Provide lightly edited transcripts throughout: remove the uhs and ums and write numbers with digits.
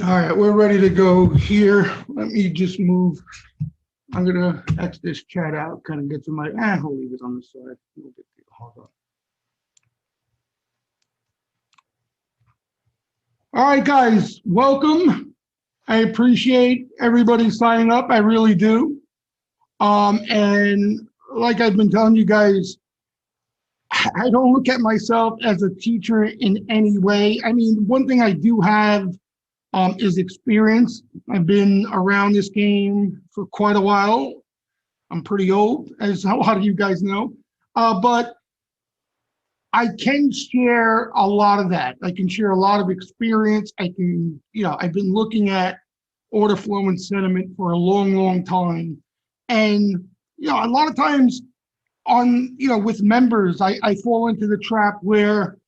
All right, we're ready to go here. Let me just move. I'm gonna X this chat out, kind of get to my, I'll leave it on the side. No big deal. Hold on. All right, guys, welcome. I appreciate everybody signing up. I really do. And like I've been telling you guys, I don't look at myself as a teacher in any way. I mean, one thing I do have is experience. I've been around this game for quite a while. I'm pretty old, as a lot of you guys know, but I can share a lot of that. I can share a lot of experience. I can, I've been looking at order flow and sentiment for a long, long time. And, a lot of times with members, I fall into the trap where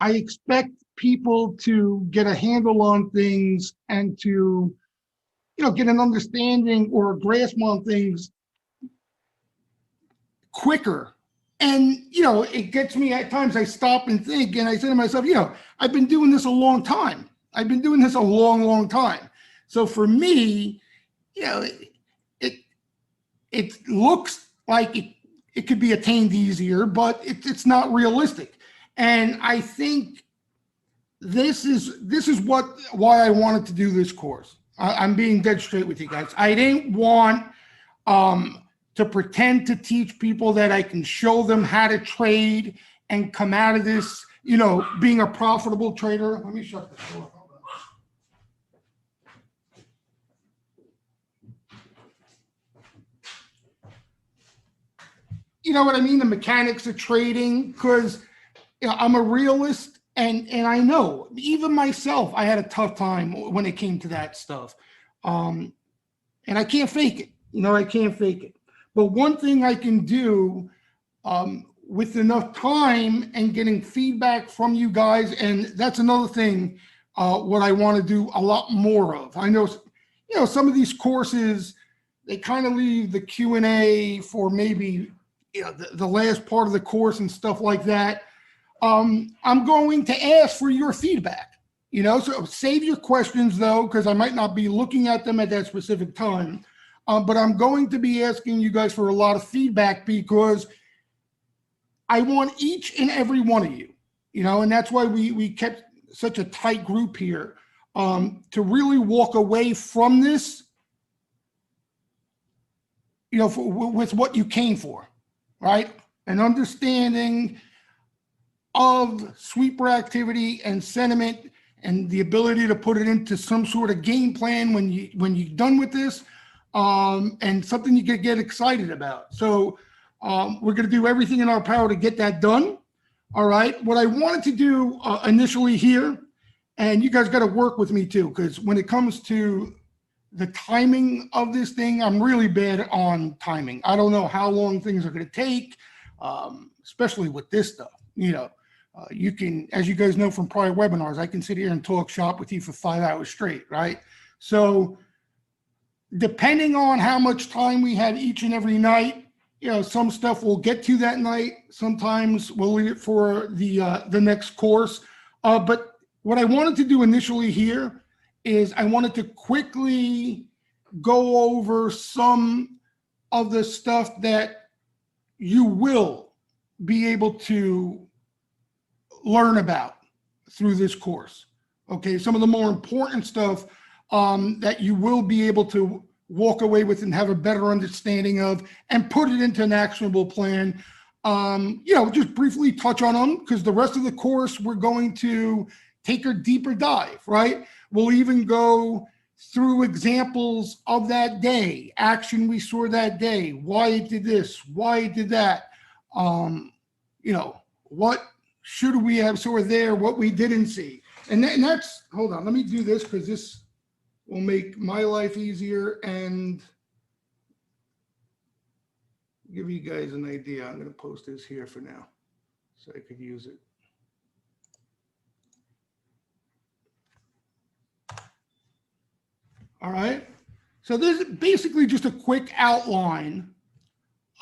I expect people to get a handle on things and to, get an understanding or a grasp on things quicker. And, it gets me at times, I stop and think, and I say to myself, I've been doing this a long time. I've been doing this a long, long time. So for me, it looks like it could be attained easier, but it's not realistic. And I think this is why I wanted to do this course. I'm being dead straight with you guys. I didn't want to pretend to teach people that I can show them how to trade and come out of this, being a profitable trader. Let me shut this door. You know what I mean? The mechanics of trading, because I'm a realist, and I know even myself, I had a tough time when it came to that stuff, and I can't fake it. I can't fake it. But one thing I can do with enough time and getting feedback from you guys, and that's another thing, what I want to do a lot more of. I know, some of these courses, they kind of leave the Q&A for maybe the last part of the course and stuff like that. I'm going to ask for your feedback, so save your questions though, because I might not be looking at them at that specific time. But I'm going to be asking you guys for a lot of feedback because I want each and every one of you, and that's why we kept such a tight group here, to really walk away from this, with what you came for, right? An understanding of sweeper activity and sentiment and the ability to put it into some sort of game plan when you're done with this, and something you can get excited about. So we're going to do everything in our power to get that done. All right. What I wanted to do initially here, and you guys got to work with me too, because when it comes to the timing of this thing, I'm really bad on timing. I don't know how long things are going to take, especially with this stuff. You can, as you guys know from prior webinars, I can sit here and talk shop with you for 5 hours straight, right? So depending on how much time we have each and every night, some stuff we'll get to that night. Sometimes we'll leave it for the next course. But what I wanted to do initially here is I wanted to quickly go over some of the stuff that you will be able to learn about through this course. Okay, some of the more important stuff that you will be able to walk away with and have a better understanding of and put it into an actionable plan. Just briefly touch on them, because the rest of the course we're going to take a deeper dive, right? We'll even go through examples of that day, action we saw that day, why it did this, why it did that, what should we have saw there, what we didn't see. And that's, hold on, let me do this because this will make my life easier and give you guys an idea. I'm going to post this here for now so I could use it. All right. So this is basically just a quick outline,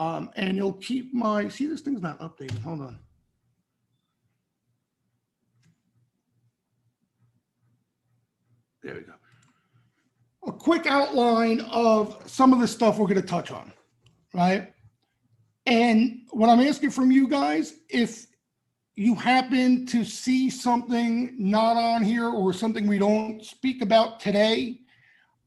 and you'll keep my, see, this thing's not updated. Hold on. There we go. a quick outline of some of the stuff we're going to touch on, right? And what I'm asking from you guys, if you happen to see something not on here or something we don't speak about today,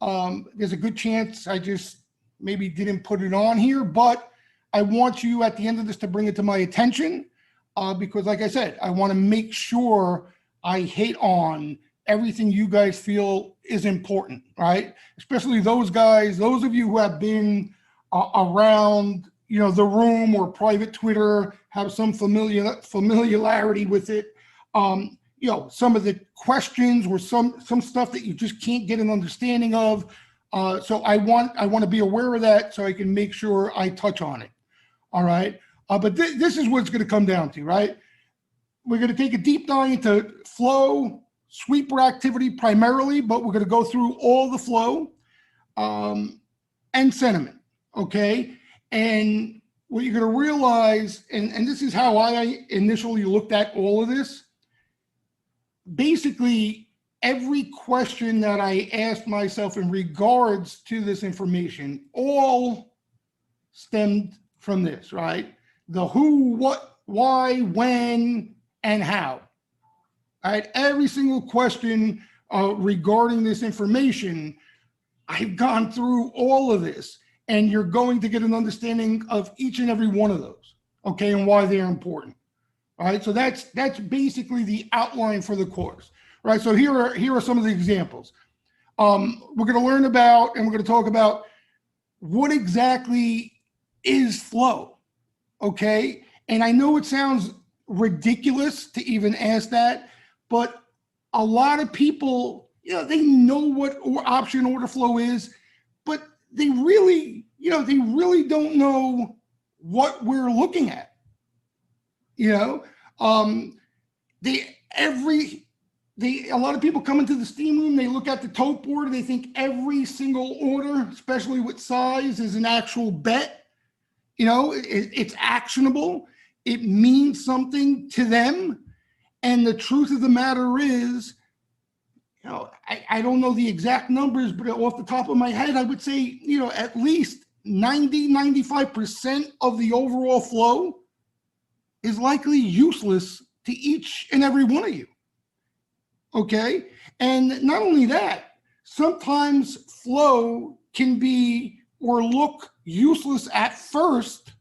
there's a good chance I just maybe didn't put it on here, but I want you at the end of this to bring it to my attention, because like I said, I want to make sure I hit on everything you guys feel is important, right? Especially those guys, those of you who have been around, the room or private Twitter, have some familiarity with it. Some of the questions or some stuff that you just can't get an understanding of. So I want to be aware of that so I can make sure I touch on it. All right. But this is what it's going to come down to, right? We're going to take a deep dive into flow, sweeper activity primarily, but we're going to go through all the flow and sentiment. Okay. And what you're going to realize, and this is how I initially looked at all of this, basically every question that I asked myself in regards to this information all stemmed from this, right? The who, what, why, when, and how. All right, every single question regarding this information, I've gone through all of this, and you're going to get an understanding of each and every one of those, okay, and why they're important. All right, so that's basically the outline for the course, right? So here are some of the examples. We're going to learn about, and we're going to talk about what exactly is flow, okay? And I know it sounds ridiculous to even ask that, but a lot of people, they know what option order flow is, but they really don't know what we're looking at. A lot of people come into the steam room, they look at the tote board, and they think every single order, especially with size, is an actual bet. It's actionable. It means something to them. And the truth of the matter is, I don't know the exact numbers, but off the top of my head, I would say, at least 95% of the overall flow is likely useless to each and every one of you. Okay. And not only that, sometimes flow can be or look useless at first.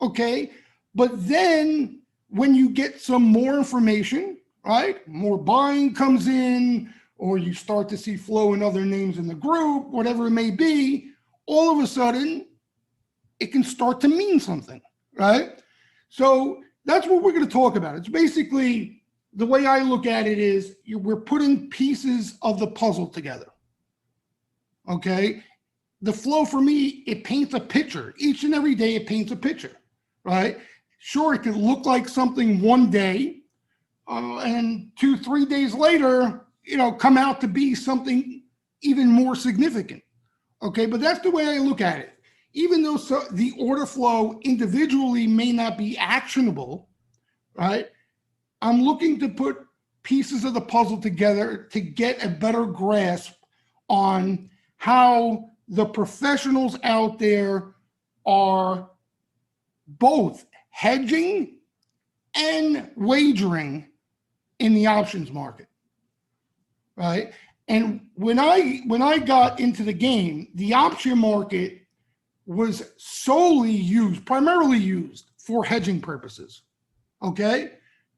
Okay. But then when you get some more information, right, more buying comes in, or you start to see flow in other names in the group, whatever it may be, all of a sudden it can start to mean something, right? So that's what we're going to talk about. It's basically, the way I look at it is we're putting pieces of the puzzle together. Okay. The flow for me, it paints a picture. Each and every day it paints a picture, right? Sure, it could look like something one day, and 2-3 days later, come out to be something even more significant. Okay, but that's the way I look at it. Even though the order flow individually may not be actionable, right? I'm looking to put pieces of the puzzle together to get a better grasp on how the professionals out there are both hedging and wagering in the options market, right? And when I got into the game, the option market was primarily used for hedging purposes. Okay,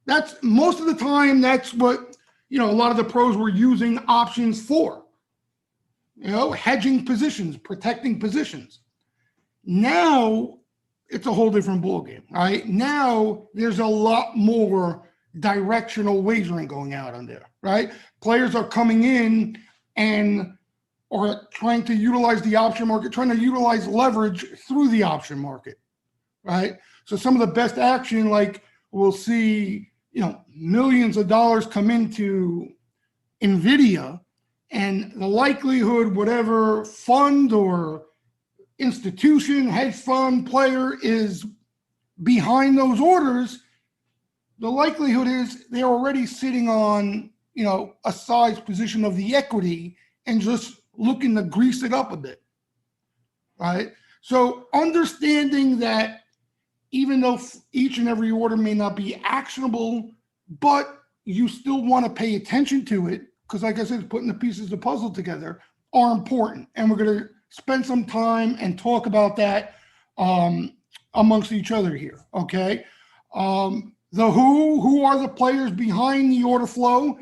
that's most of the time. That's what a lot of the pros were using options for. Hedging positions, protecting positions. Now it's a whole different ballgame, right? Now there's a lot more directional wagering going out on there, right? Players are coming in and are trying to utilize the option market, trying to utilize leverage through the option market, right? So some of the best action, like we'll see, millions of dollars come into NVIDIA, and the likelihood whatever fund or institution, hedge fund player is behind those orders, the likelihood is they're already sitting on, a size position of the equity and just looking to grease it up a bit, right? So understanding that even though each and every order may not be actionable, but you still want to pay attention to it, because like I said, putting the pieces of the puzzle together are important. And we're going to spend some time and talk about that amongst each other here, okay? Who are the players behind the order flow?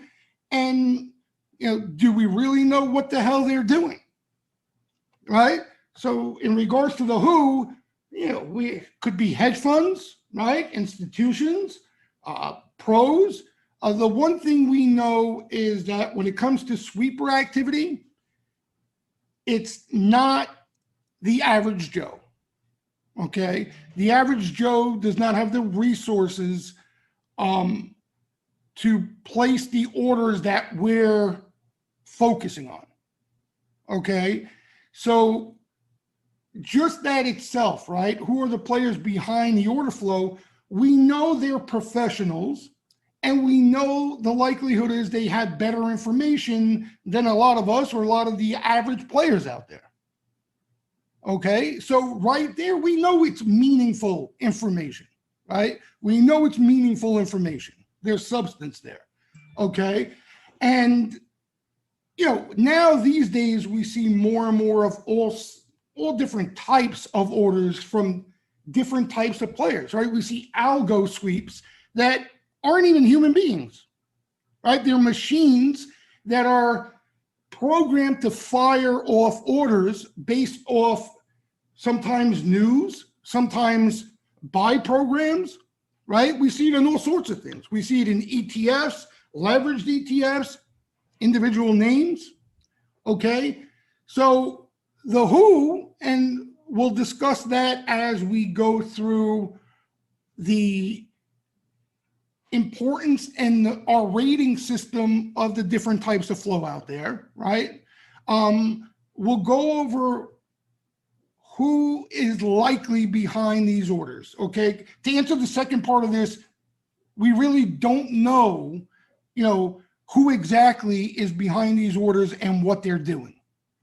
And, do we really know what the hell they're doing, right? So in regards to the who, we could be hedge funds, right? Institutions, pros. The one thing we know is that when it comes to sweeper activity, it's not the average Joe, okay? The average Joe does not have the resources to place the orders that we're focusing on, okay? So just that itself, right? Who are the players behind the order flow? We know they're professionals, and we know the likelihood is they have better information than a lot of us or a lot of the average players out there. Okay, so right there, we know it's meaningful information, right? We know it's meaningful information. There's substance there, okay? And, now these days we see more and more of all different types of orders from different types of players, right? We see algo sweeps that aren't even human beings, right? They're machines that are programmed to fire off orders based off sometimes news, sometimes buy programs, right? We see it in all sorts of things. We see it in ETFs, leveraged ETFs, individual names, okay? So the who, and we'll discuss that as we go through the importance and our rating system of the different types of flow out there, right? We'll go over who is likely behind these orders, okay? To answer the second part of this, we really don't know, who exactly is behind these orders and what they're doing,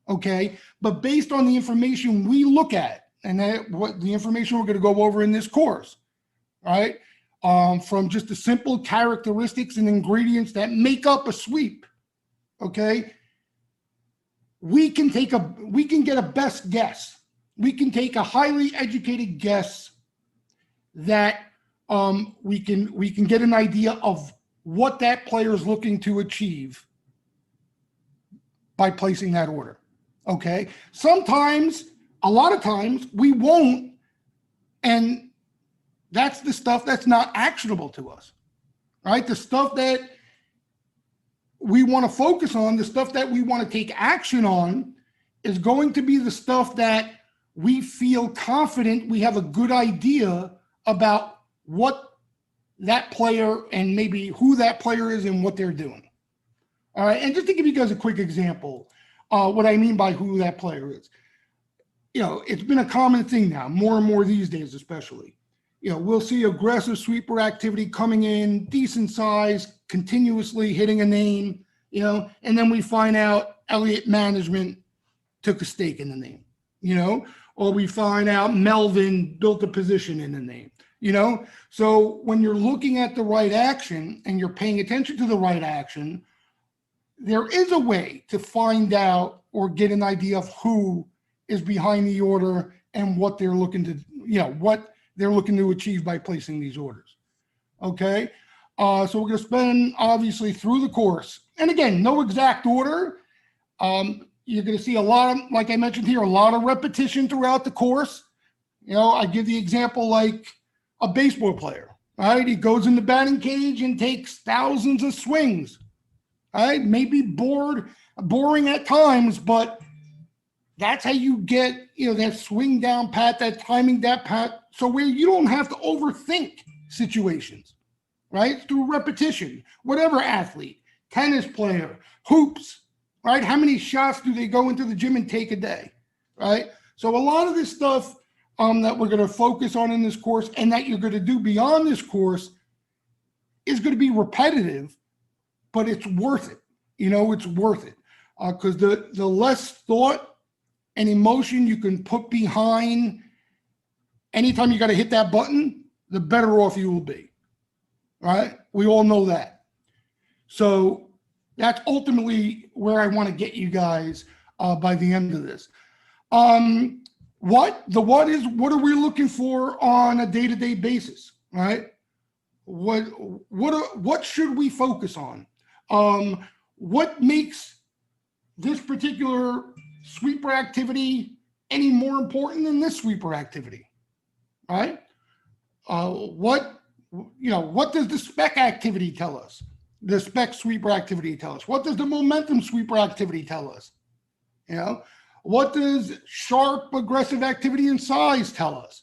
okay? But based on the information we look at, and what the information we're going to go over in this course, right? From just the simple characteristics and ingredients that make up a sweep, okay? We can get a best guess. We can take a highly educated guess that we can get an idea of what that player is looking to achieve by placing that order, okay? Sometimes, a lot of times, we won't, and that's the stuff that's not actionable to us, right? The stuff that we want to focus on, the stuff that we want to take action on, is going to be the stuff that we feel confident we have a good idea about what that player and maybe who that player is and what they're doing. All right, and just to give you guys a quick example, what I mean by who that player is. It's been a common thing now, more and more these days especially. We'll see aggressive sweeper activity coming in, decent size, continuously hitting a name, and then we find out Elliott Management took a stake in the name, or we find out Melvin built a position in the name, So when you're looking at the right action and you're paying attention to the right action, there is a way to find out or get an idea of who is behind the order and what they're looking to, what they're looking to achieve by placing these orders. Okay. So we're going to spend obviously through the course, and again, no exact order. You're going to see a lot of, like I mentioned here, a lot of repetition throughout the course. I give the example like a baseball player, right? He goes in the batting cage and takes thousands of swings, right? Maybe boring at times, but that's how you get, that swing down pat, that timing that pat. So where you don't have to overthink situations, right? Through repetition, whatever athlete, tennis player, hoops, right? How many shots do they go into the gym and take a day, right? So a lot of this stuff that we're going to focus on in this course and that you're going to do beyond this course is going to be repetitive, but it's worth it. It's worth it. because the less thought and emotion you can put behind anytime you got to hit that button, the better off you will be. Right? We all know that. So that's ultimately where I want to get you guys by the end of this. What are we looking for on a day-to-day basis, right? What should we focus on? What makes this particular sweeper activity any more important than this sweeper activity, right? What does the spec activity tell us? The spec sweeper activity tell us? What does the momentum sweeper activity tell us? What does sharp aggressive activity and size tell us?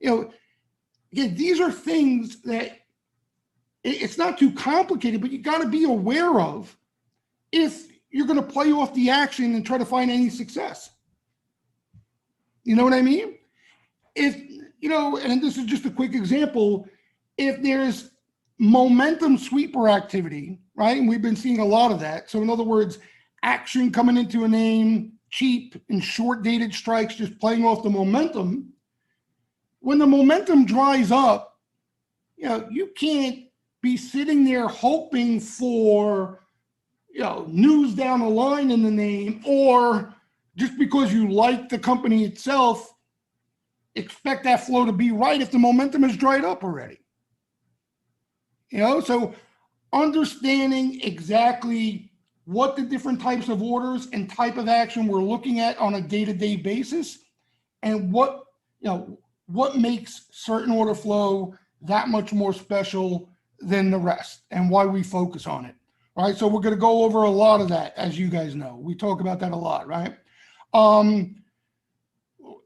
Again, these are things that it's not too complicated, but you got to be aware of if you're going to play off the action and try to find any success. You know what I mean? And this is just a quick example, if there's momentum sweeper activity, right? And we've been seeing a lot of that. So in other words, action coming into a name, cheap and short dated strikes, just playing off the momentum. When the momentum dries up, you can't be sitting there hoping for, news down the line in the name, or just because you like the company itself, expect that flow to be right if the momentum has dried up already. So understanding exactly what the different types of orders and type of action we're looking at on a day-to-day basis, and what makes certain order flow that much more special than the rest, and why we focus on it. Right. So we're going to go over a lot of that, as you guys know. We talk about that a lot, right? The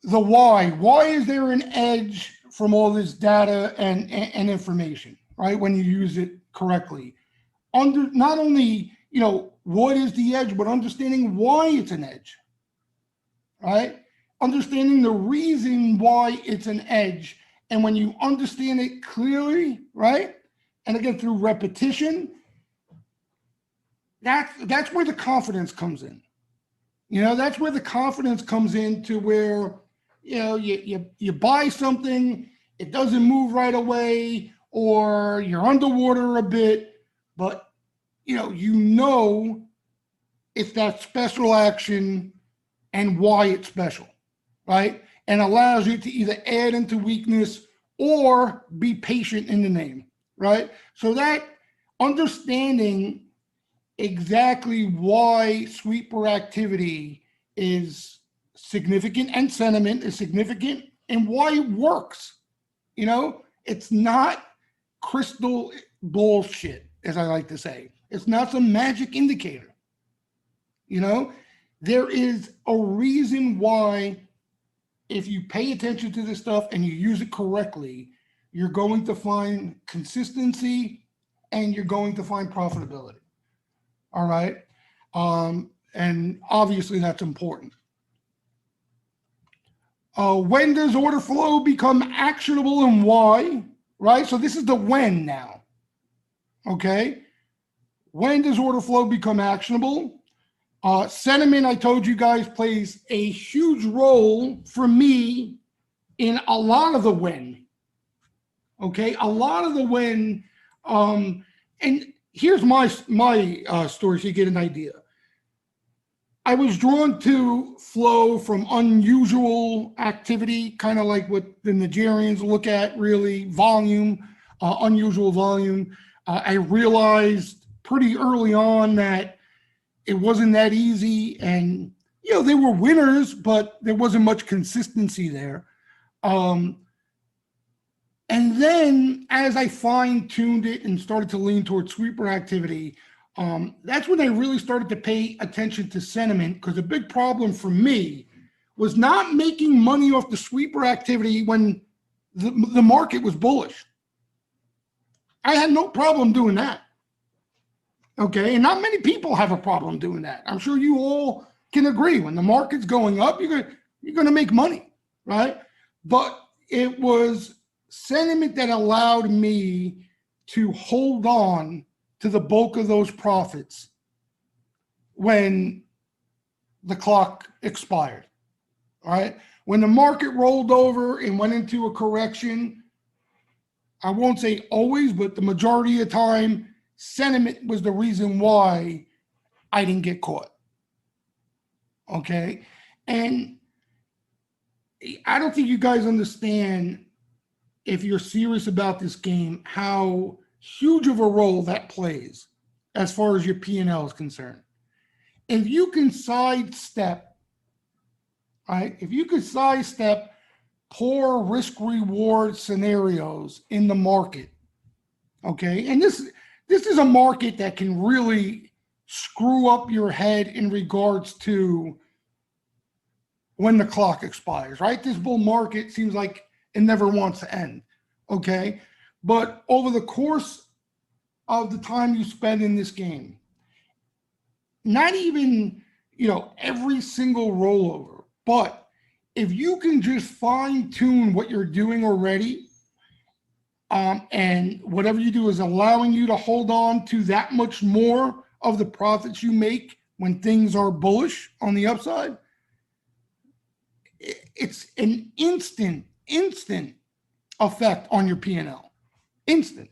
why. Why is there an edge from all this data and information, right? When you use it correctly. Not only, what is the edge, but understanding why it's an edge, right? Understanding the reason why it's an edge. And when you understand it clearly, right? And again, through repetition, that's where the confidence comes in. That's where the confidence comes in, to where, you buy something, it doesn't move right away, or you're underwater a bit, but it's that special action and why it's special, right? And allows you to either add into weakness or be patient in the name, right? So that understanding exactly why sweeper activity is significant and sentiment is significant and why it works. It's not crystal bullshit, as I like to say. It's not some magic indicator. There is a reason why, if you pay attention to this stuff and you use it correctly, you're going to find consistency and you're going to find profitability. All right. And obviously that's important. When does order flow become actionable and why? Right. So this is the when now. Okay. When does order flow become actionable? Sentiment, I told you guys, plays a huge role for me in a lot of the when. Okay. A lot of the when, and here's my story so you get an idea. I was drawn to flow from unusual activity, kind of like what the Nigerians look at, really, volume, unusual volume. I realized pretty early on that it wasn't that easy, and they were winners, but there wasn't much consistency there. And then as I fine-tuned it and started to lean towards sweeper activity, that's when I really started to pay attention to sentiment, because a big problem for me was not making money off the sweeper activity when the market was bullish. I had no problem doing that. Okay, and not many people have a problem doing that. I'm sure you all can agree. When the market's going up, you're going to make money, right? But it was sentiment that allowed me to hold on to the bulk of those profits when the clock expired. All right. When the market rolled over and went into a correction, I won't say always, but the majority of the time, sentiment was the reason why I didn't get caught. Okay. And I don't think you guys understand, if you're serious about this game, how huge of a role that plays as far as your P&L is concerned. If you can sidestep, right? If you could sidestep poor risk reward scenarios in the market, okay? And this is a market that can really screw up your head in regards to when the clock expires, right? This bull market seems like it never wants to end, okay? But over the course of the time you spend in this game, not even, every single rollover, but if you can just fine tune what you're doing already, and whatever you do is allowing you to hold on to that much more of the profits you make when things are bullish on the upside, it's an instant effect on your P&L. Instant.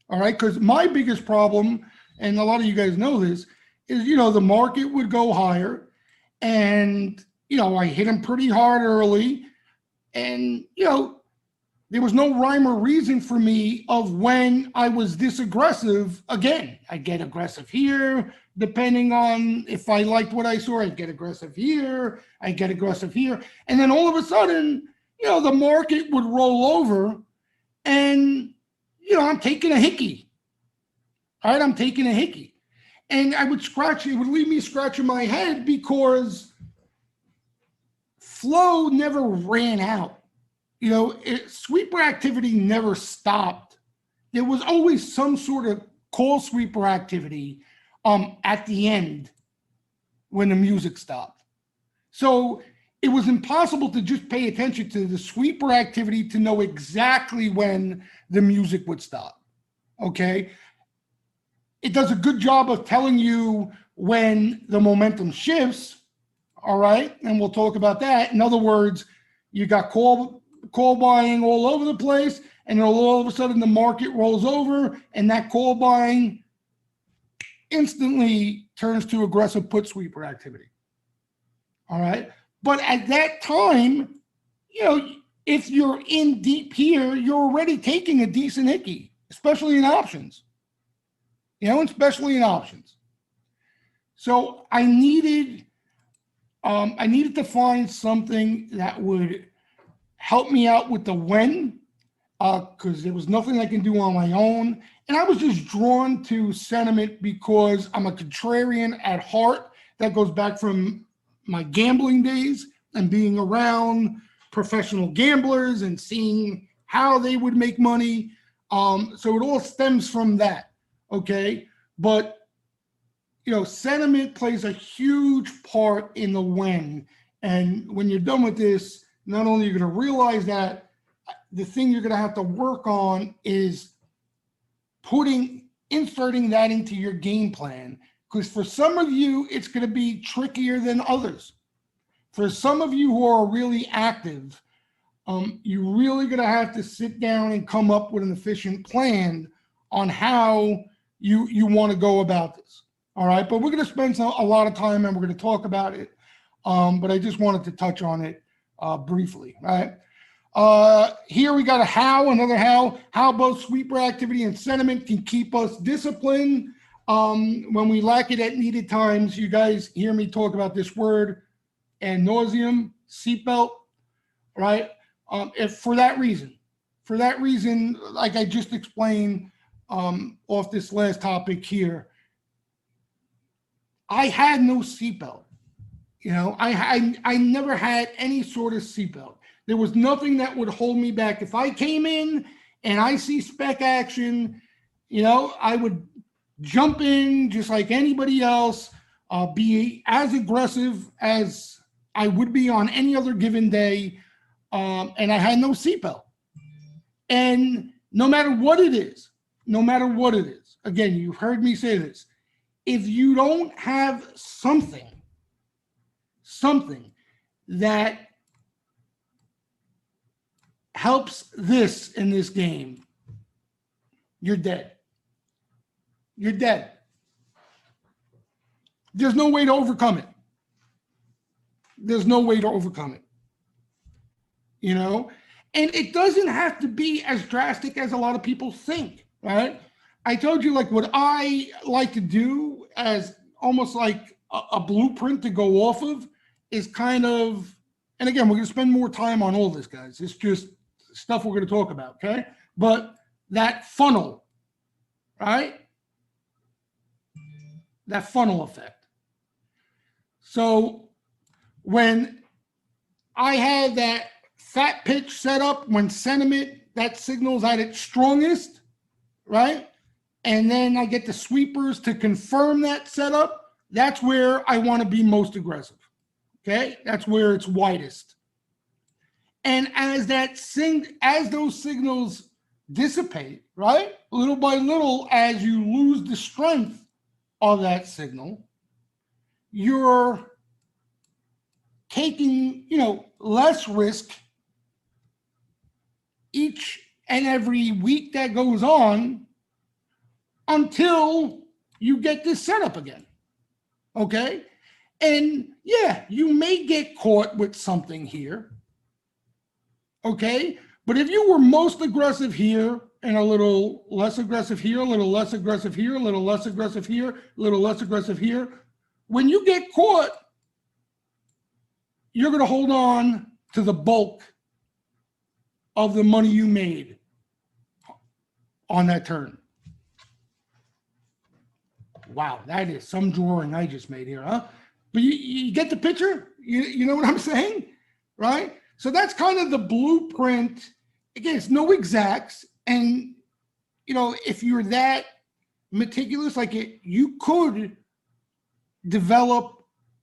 All right. Because my biggest problem, and a lot of you guys know this, is, the market would go higher and, I hit them pretty hard early, and, there was no rhyme or reason for me of when I was this aggressive again. I get aggressive here, depending on if I liked what I saw. I'd get aggressive here, I get aggressive here. And then all of a sudden, the market would roll over and, I'm taking a hickey. All right, I'm taking a hickey. And it would leave me scratching my head because flow never ran out. Sweeper activity never stopped. There was always some sort of call sweeper activity at the end when the music stopped. So it was impossible to just pay attention to the sweeper activity to know exactly when the music would stop. Okay. It does a good job of telling you when the momentum shifts. All right. And we'll talk about that. In other words, you got call buying all over the place, and then all of a sudden the market rolls over, and that call buying instantly turns to aggressive put sweeper activity. All right. But at that time, if you're in deep here, you're already taking a decent hickey, especially in options. Especially in options. So I needed to find something that would help me out with the when, because there was nothing I can do on my own. And I was just drawn to sentiment because I'm a contrarian at heart. That goes back from my gambling days and being around professional gamblers and seeing how they would make money. So it all stems from that. Okay. But, sentiment plays a huge part in the when. And when you're done with this, not only are you going to realize that, the thing you're going to have to work on is inserting that into your game plan. Because for some of you, it's going to be trickier than others. For some of you who are really active, you're really going to have to sit down and come up with an efficient plan on how you want to go about this. All right. But we're going to spend a lot of time and we're going to talk about it. But I just wanted to touch on it briefly. Right. Here we got another how both sweeper activity and sentiment can keep us disciplined when we lack it at needed times. You guys hear me talk about this word ad nauseum, seatbelt, right? If for that reason, like I just explained off this last topic here, I had no seatbelt. I never had any sort of seatbelt. There was nothing that would hold me back. If I came in and I see spec action, I would jump in just like anybody else, be as aggressive as I would be on any other given day. And I had no seatbelt. And no matter what it is, again, you've heard me say this, if you don't have something that helps this in this game, you're dead. You're dead. There's no way to overcome it. There's no way to overcome it. You know? And it doesn't have to be as drastic as a lot of people think, right? I told you, like, what I like to do as almost like a blueprint to go off of is kind of, and again, we're going to spend more time on all this, guys. It's just stuff we're going to talk about, okay? But that funnel, right? That funnel effect. So when I had that fat pitch set up, when sentiment, that signal's at its strongest, right? And then I get the sweepers to confirm that setup, that's where I want to be most aggressive. Okay? That's where it's widest. And as those signals dissipate, right? Little by little, as you lose the strength of that signal, you're taking, less risk each and every week that goes on until you get this setup again. Okay? And yeah, you may get caught with something here. Okay? But if you were most aggressive here and a little less aggressive here, a little less aggressive here, a little less aggressive here, a little less aggressive here, when you get caught, you're going to hold on to the bulk of the money you made on that turn. Wow, that is some drawing I just made here, huh? But you get the picture? You know what I'm saying? Right? So that's kind of the blueprint. Again, it's no exacts. And, if you're that meticulous, you could develop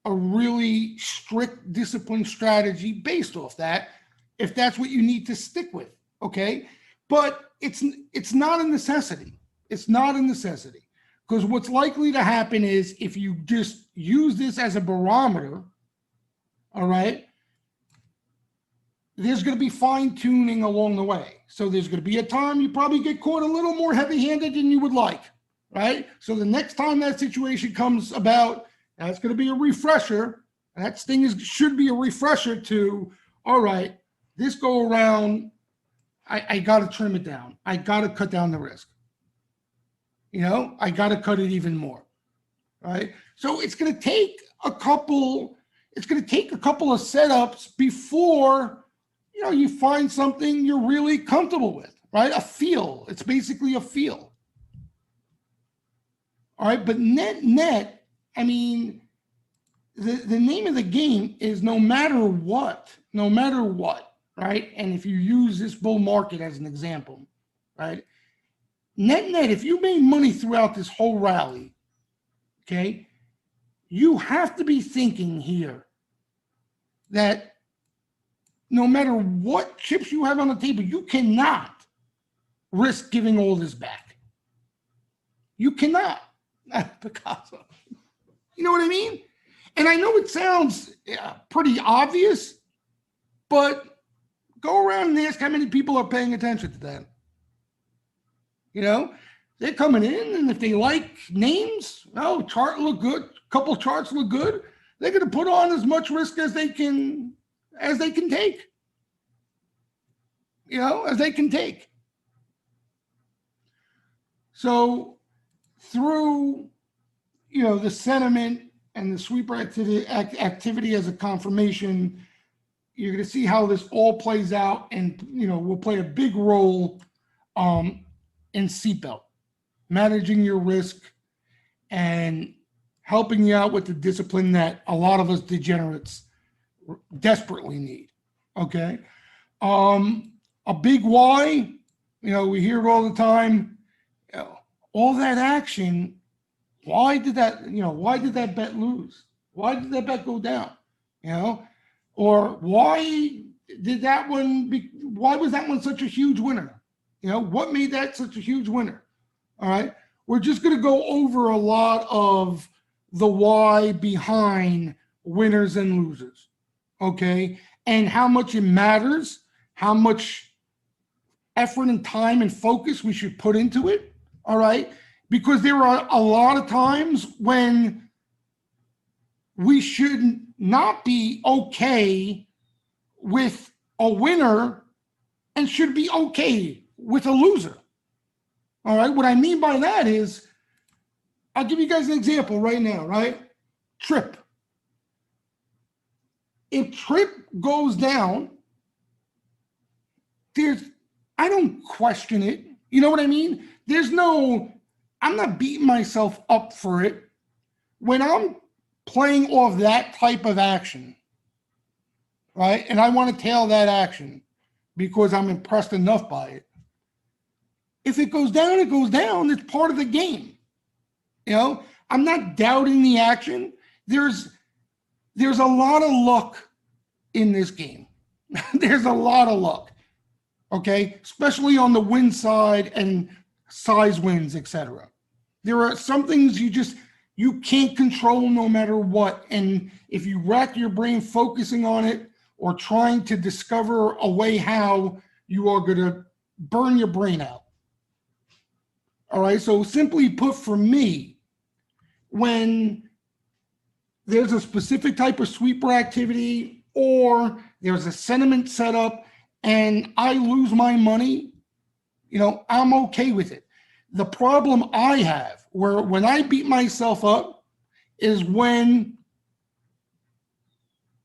a really strict discipline strategy based off that, if that's what you need to stick with, okay? But it's not a necessity. It's not a necessity. Because what's likely to happen is if you just use this as a barometer, all right, there's going to be fine tuning along the way. So there's going to be a time you probably get caught a little more heavy-handed than you would like, right? So the next time that situation comes about, that's going to be a refresher. That sting should be a refresher to, all right, this go around, I got to trim it down. I got to cut down the risk. I got to cut it even more, right? So it's going to take a couple of setups before, you find something you're really comfortable with, right? A feel. It's basically a feel. All right. But net, I mean, the name of the game is no matter what, right? And if you use this bull market as an example, right? Net, if you made money throughout this whole rally, okay, you have to be thinking here that no matter what chips you have on the table, you cannot risk giving all this back. You cannot. Picasso. You know what I mean? And I know it sounds pretty obvious, but go around and ask how many people are paying attention to that. They're coming in, and if they like names, chart look good, couple charts look good, they're going to put on as much risk as they can take. As they can take. So through, the sentiment and the sweeper activity as a confirmation, you're going to see how this all plays out, and, will play a big role in seatbelt, managing your risk and helping you out with the discipline that a lot of us degenerates desperately need. Okay. A big why, we hear it all the time. All that action, why did that bet lose? Why did that bet go down? Or why was that one such a huge winner? What made that such a huge winner? All right. we're just going to go over a lot of the why behind winners and losers, okay? And how much it matters, how much effort and time and focus we should put into it, all right? Because there are a lot of times when we should not be okay with a winner and should be okay with a loser. All right. What I mean by that is, I'll give you guys an example right now, right? Trip. If Trip goes down, I don't question it. You know what I mean? I'm not beating myself up for it. When I'm playing off that type of action, right? And I want to tail that action because I'm impressed enough by it. If it goes down, it goes down. It's part of the game. You know, I'm not doubting the action. There's a lot of luck in this game. There's a lot of luck. Okay, especially on the win side and size wins, etc. There are some things you can't control no matter what. And if you rack your brain focusing on it or trying to discover a way how, you are going to burn your brain out. All right. So simply put, for me, when there's a specific type of sweeper activity or there's a sentiment set up and I lose my money, I'm okay with it. The problem I have, when I beat myself up, is when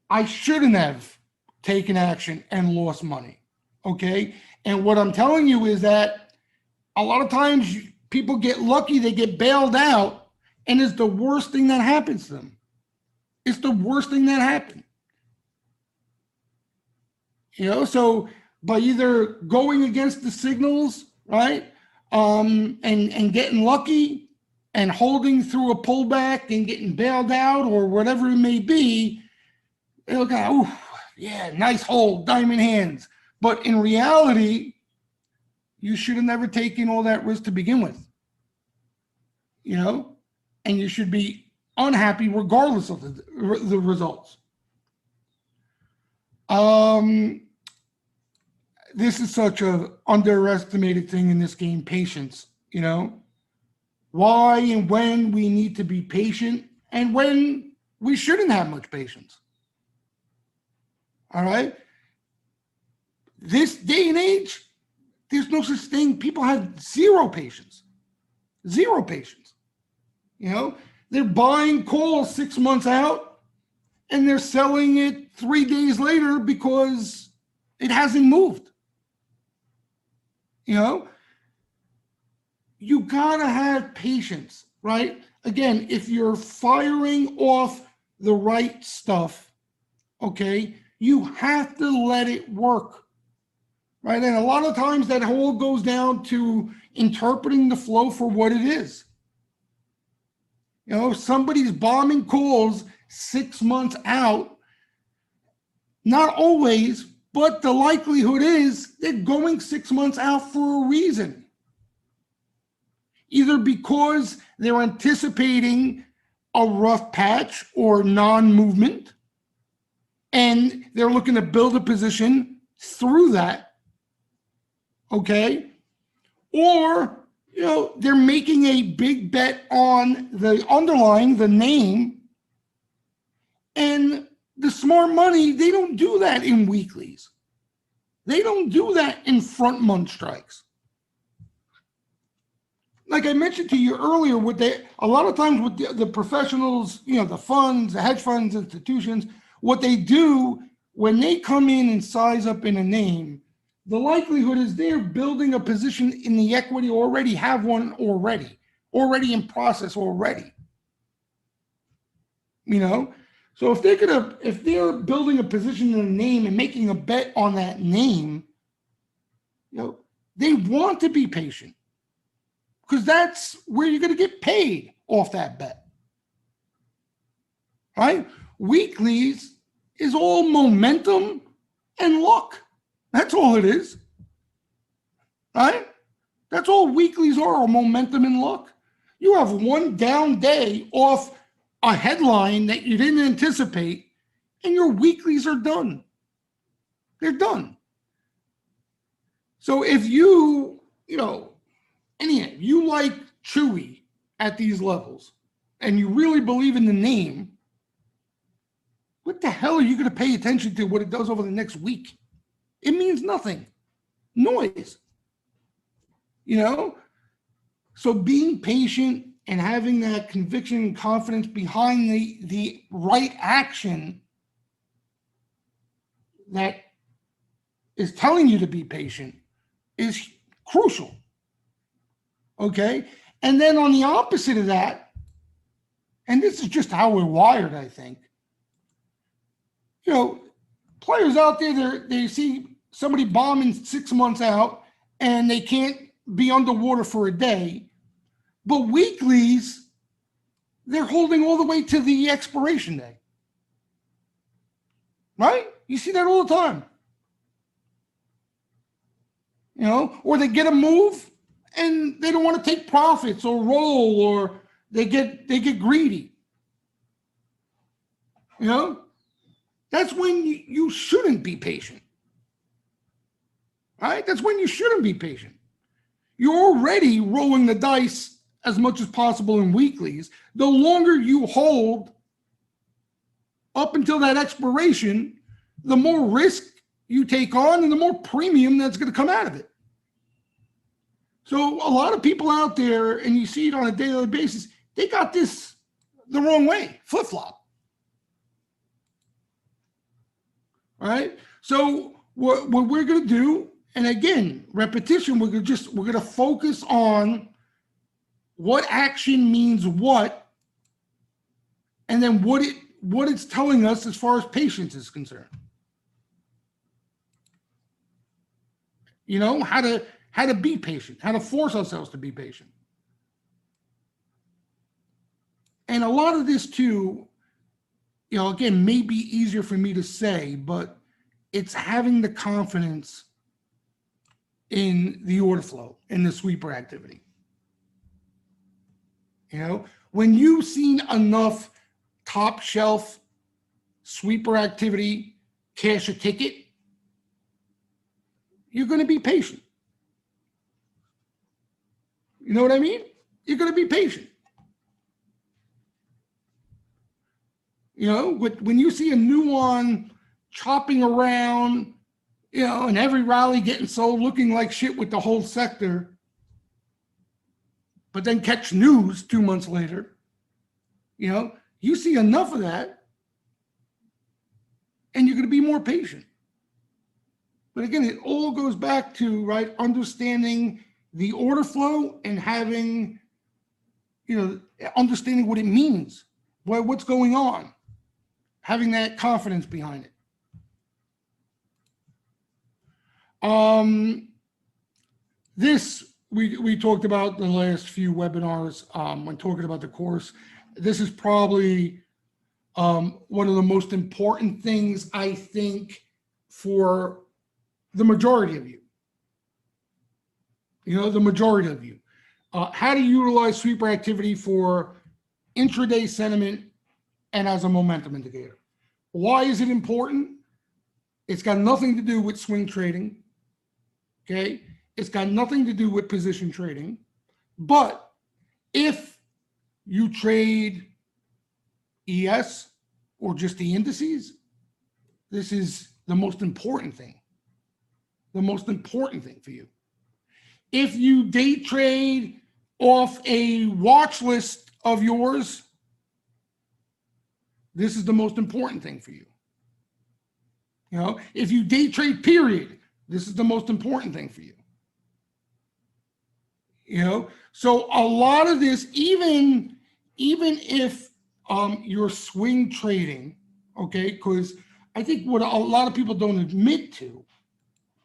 I shouldn't have taken action and lost money. Okay. And what I'm telling you is that a lot of times people get lucky, they get bailed out, and it's the worst thing that happens to them. It's the worst thing that happened. So by either going against the signals, right, and getting lucky and holding through a pullback and getting bailed out or whatever it may be, they'll go, oh, yeah, nice hold, diamond hands. But in reality, you should have never taken all that risk to begin with. And you should be unhappy regardless of the results. This is such an underestimated thing in this game, patience. Why and when we need to be patient and when we shouldn't have much patience. All right. This day and age, there's no such thing. People have zero patience. Zero patience. They're buying calls 6 months out and they're selling it 3 days later because it hasn't moved. You gotta have patience, right? Again, if you're firing off the right stuff, okay, you have to let it work, right? And a lot of times that whole goes down to interpreting the flow for what it is. If somebody's bombing calls 6 months out, not always, but the likelihood is they're going 6 months out for a reason. Either because they're anticipating a rough patch or non-movement, and they're looking to build a position through that, okay? Or, they're making a big bet on the underlying, the name, and the smart money, they don't do that in weeklies. They don't do that in front month strikes. Like I mentioned to you earlier, a lot of times with the professionals, the funds, the hedge funds, institutions, what they do when they come in and size up in a name, the likelihood is they're building a position in the equity, already have one already in process already. So if they're building a position in a name and making a bet on that name, they want to be patient because that's where you're going to get paid off that bet. Right? Weeklies is all momentum and luck. That's all it is. Right? That's all weeklies are momentum and luck. You have one down day off a headline that you didn't anticipate, and your weeklies are done. They're done. So if you like Chewy at these levels and you really believe in the name, what the hell are you going to pay attention to what it does over the next week? It means nothing. Noise. So being patient and having that conviction and confidence behind the right action that is telling you to be patient is crucial. Okay? And then on the opposite of that, and this is just how we're wired, I think, players out there, they see somebody bombing 6 months out and they can't be underwater for a day. But weeklies, they're holding all the way to the expiration day. Right? You see that all the time. Or they get a move and they don't want to take profits or roll, or they get greedy. That's when you shouldn't be patient. Right? That's when you shouldn't be patient. You're already rolling the dice as much as possible in weeklies. The longer you hold up until that expiration, the more risk you take on and the more premium that's going to come out of it. So a lot of people out there, and you see it on a daily basis, they got this the wrong way, flip-flop. All right. So what we're going to do, and again, repetition, we're going to focus on what action means what, and then what it's telling us as far as patience is concerned. How to be patient, how to force ourselves to be patient. And a lot of this too, again, may be easier for me to say, but it's having the confidence in the order flow, in the sweeper activity. When you've seen enough top shelf sweeper activity cash a ticket, you're going to be patient. You know what I mean? You're going to be patient. When you see a new one chopping around, and every rally getting sold looking like shit with the whole sector, but then catch news 2 months later, you see enough of that and you're going to be more patient. But again, it all goes back to, right, understanding the order flow and having, understanding what it means, what's going on, having that confidence behind it. This we talked about the last few webinars when talking about the course. This is probably one of the most important things, I think, for the majority of you. The majority of you. How to utilize sweeper activity for intraday sentiment and as a momentum indicator. Why is it important? It's got nothing to do with swing trading. Okay? It's got nothing to do with position trading. But if you trade ES or just the indices, this is the most important thing. The most important thing for you. If you day trade off a watch list of yours, this is the most important thing for you. If you day trade period, this is the most important thing for you. So a lot of this, even if you're swing trading, okay, because I think what a lot of people don't admit to,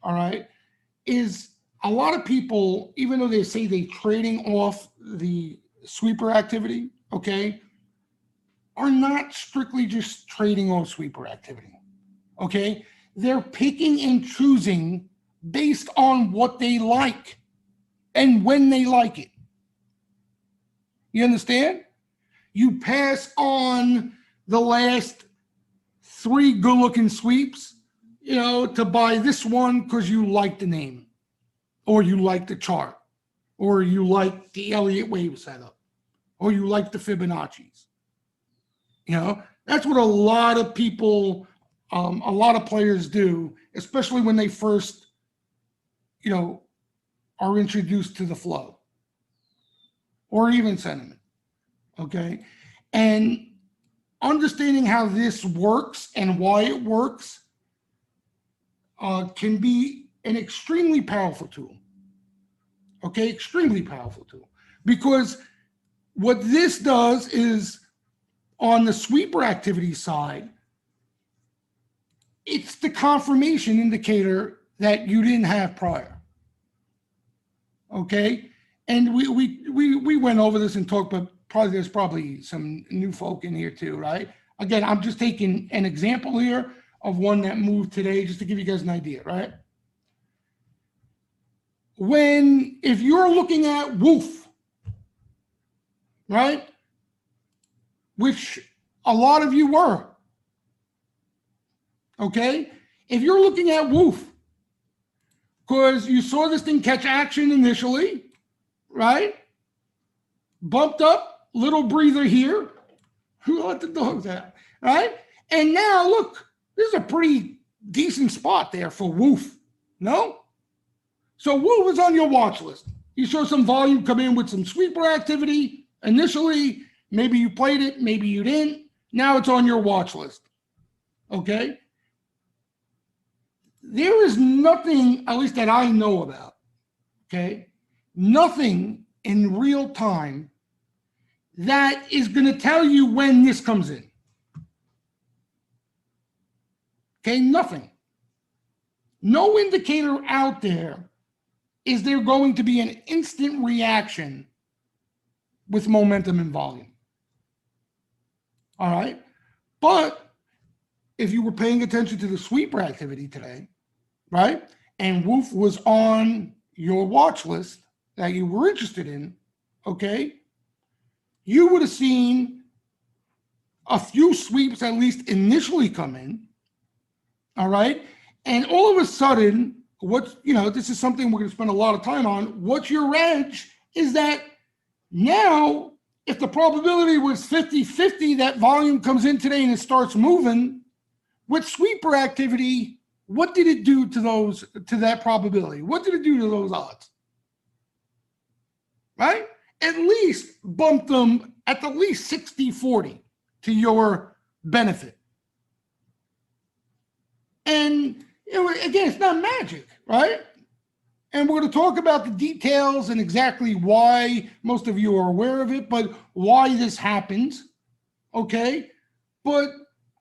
all right, is a lot of people, even though they say they're trading off the sweeper activity, okay, are not strictly just trading off sweeper activity, okay? They're picking and choosing based on what they like and when they like it. You understand? You pass on the last 3 good-looking sweeps, to buy this one because you like the name, or you like the chart, or you like the Elliott wave setup, or you like the Fibonacci's. That's what a lot of people, a lot of players do, especially when they first, are introduced to the flow or even sentiment. Okay. And understanding how this works and why it works can be an extremely powerful tool. Okay. Extremely powerful tool. Because what this does is, on the sweeper activity side, it's the confirmation indicator that you didn't have prior. Okay. And we went over this and talked, but there's probably some new folk in here too, right? Again, I'm just taking an example here of one that moved today, just to give you guys an idea, right? If you're looking at WOOF, right? Which a lot of you were, okay? If you're looking at WOOF, because you saw this thing catch action initially, right? Bumped up, little breather here. Who let the dogs out, right? And now look, this is a pretty decent spot there for WOOF, no? So WOOF is on your watch list. You saw some volume come in with some sweeper activity initially. Maybe you played it, maybe you didn't. Now it's on your watch list, okay? There is nothing, at least that I know about, okay? Nothing in real time that is going to tell you when this comes in. Okay, nothing. No indicator out there is there going to be an instant reaction with momentum and volume. All right. But if you were paying attention to the sweeper activity today, right, and WOOF was on your watch list that you were interested in, okay, you would have seen a few sweeps at least initially come in. All right. And all of a sudden, this is something we're going to spend a lot of time on. What's your edge is that now, if the probability was 50-50 that volume comes in today and it starts moving, with sweeper activity, what did it do to that probability? What did it do to those odds? Right? At least bump them at the least 60-40 to your benefit. And again, it's not magic, right? And we're going to talk about the details and exactly why most of you are aware of it, but why this happens, okay? But,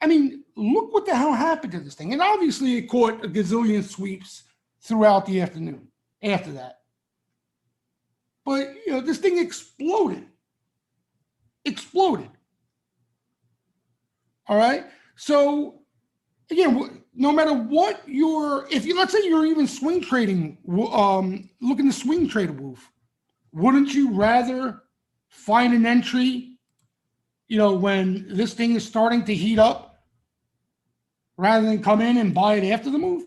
I mean, look what the hell happened to this thing. And obviously it caught a gazillion sweeps throughout the afternoon after that. But, this thing exploded. Exploded. All right? So, again, no matter what let's say you're even swing trading, looking to swing trade a WOOF, wouldn't you rather find an entry, when this thing is starting to heat up, rather than come in and buy it after the move?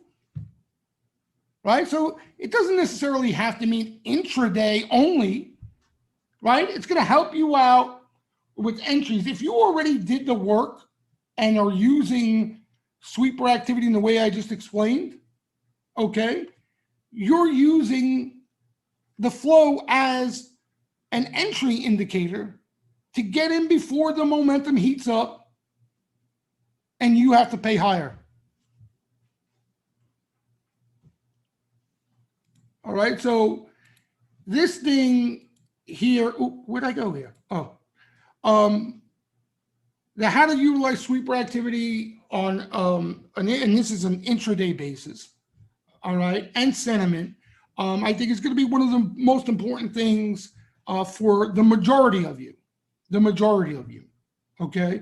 Right? So it doesn't necessarily have to mean intraday only, right? It's going to help you out with entries. If you already did the work and are using sweeper activity in the way I just explained, okay, you're using the flow as an entry indicator to get in before the momentum heats up and you have to pay higher. All right, so this thing here, where'd I go here? The how to utilize sweeper activity on, and this is an intraday basis, all right, and sentiment. I think it's going to be one of the most important things for the majority of you, okay?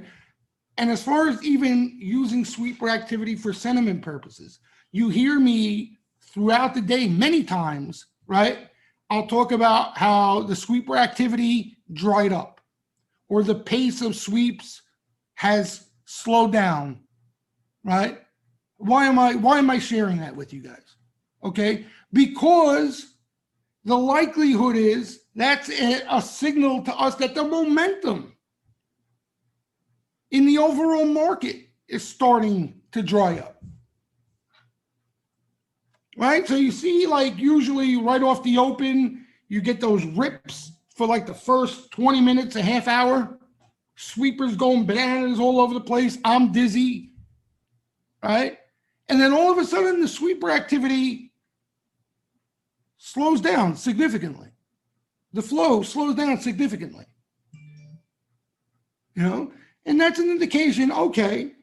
And as far as even using sweeper activity for sentiment purposes, you hear me throughout the day many times, right? I'll talk about how the sweeper activity dried up or the pace of sweeps has slowed down, right? Why am I sharing that with you guys? Okay, because the likelihood is that's a signal to us that the momentum in the overall market is starting to dry up. Right? So you see, like, usually right off the open, you get those rips for like the first 20 minutes, a half hour. Sweepers going bananas all over the place. I'm dizzy. Right? And then all of a sudden, the sweeper activity slows down significantly. The flow slows down significantly. You know? And that's an indication, okay,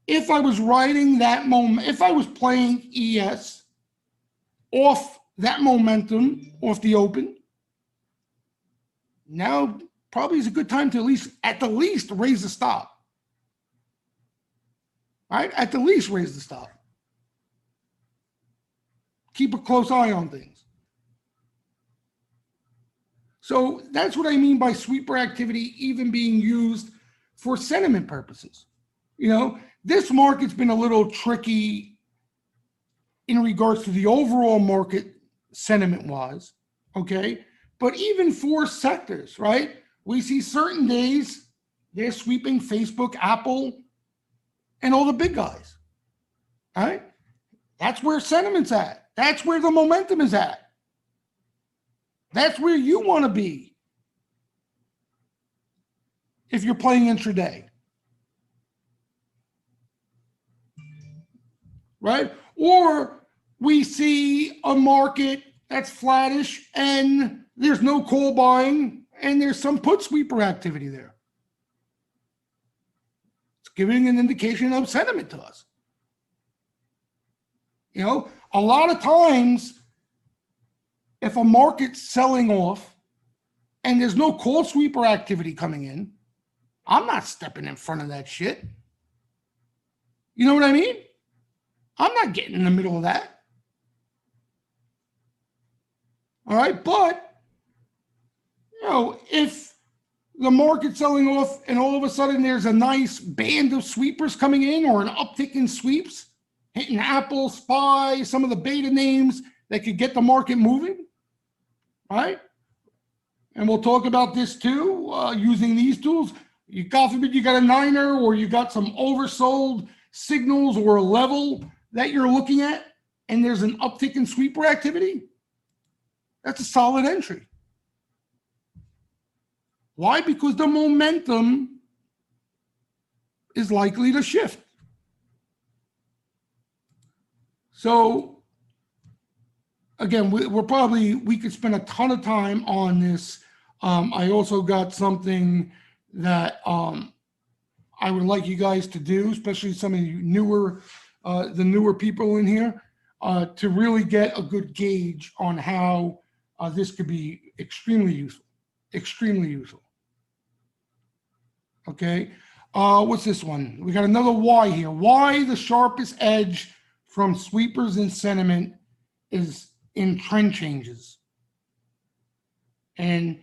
if I was riding that moment, if I was playing ES off that momentum, off the open, now probably is a good time to at the least raise the stop. Right? At the least raise the stop. Keep a close eye on things. So that's what I mean by sweeper activity even being used for sentiment purposes. You know, this market's been a little tricky in regards to the overall market sentiment-wise, okay? But even for sectors, right? We see certain days they're sweeping Facebook, Apple, and all the big guys, right? That's where sentiment's at. That's where the momentum is at. That's where you want to be if you're playing intraday, right? Or we see a market that's flattish and there's no call buying and there's some put sweeper activity there. It's giving an indication of sentiment to us. You know, a lot of times, if a market's selling off and there's no call sweeper activity coming in, I'm not stepping in front of that shit. You know what I mean? I'm not getting in the middle of that. All right, but, you know, if the market's selling off and all of a sudden there's a nice band of sweepers coming in or an uptick in sweeps, hitting Apple, SPY, some of the beta names that could get the market moving, right? And we'll talk about this too, using these tools. God forbid you got a niner or you got some oversold signals or a level that you're looking at and there's an uptick in sweeper activity. That's a solid entry. Why? Because the momentum is likely to shift. So again, we could spend a ton of time on this. I also got something that I would like you guys to do, especially some of you the newer people in here, to really get a good gauge on how this could be extremely useful. Okay, what's this one? We got another why here. Why the sharpest edge from sweepers and sentiment is in trend changes, and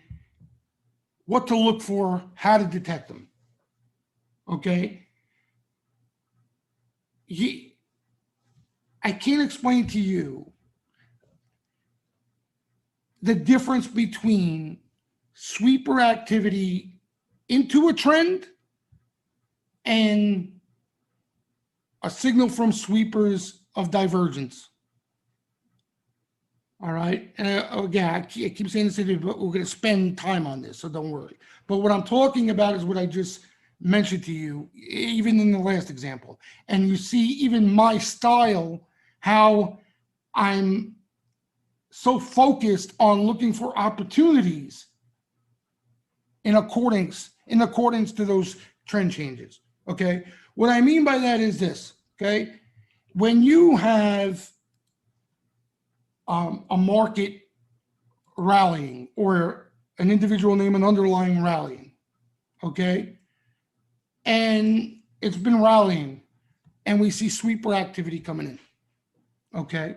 what to look for, how to detect them. Okay, I can't explain to you the difference between sweeper activity into a trend and a signal from sweepers of divergence. All right. And again, I keep saying this to you, but we're going to spend time on this, so don't worry. But what I'm talking about is what I just mentioned to you, even in the last example. And you see even my style, how I'm so focused on looking for opportunities in accordance to those trend changes. Okay. What I mean by that is this. Okay. When you have a market rallying or an individual name and underlying rallying, okay, and it's been rallying and we see sweeper activity coming in, okay,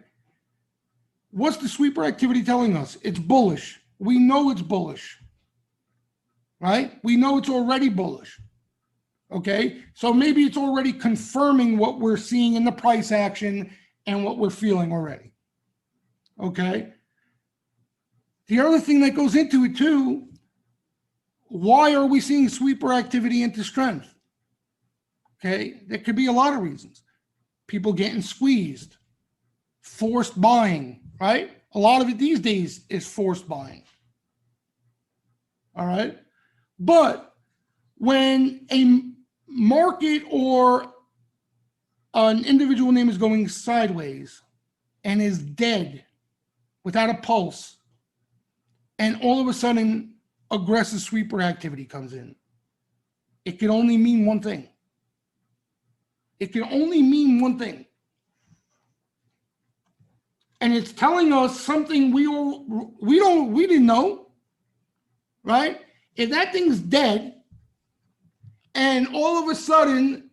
what's the sweeper activity telling us? It's bullish. We know it's bullish. right? We know it's already bullish. Okay, so maybe it's already confirming what we're seeing in the price action and what we're feeling already. Okay. The other thing that goes into it too, why are we seeing sweeper activity into strength? Okay, there could be a lot of reasons. People getting squeezed, forced buying, right? A lot of it these days is forced buying. All right. But when a market or an individual name is going sideways and is dead without a pulse, and all of a sudden aggressive sweeper activity comes in, it can only mean one thing. It can only mean one thing. And it's telling us something we didn't know, right? If that thing's dead and all of a sudden,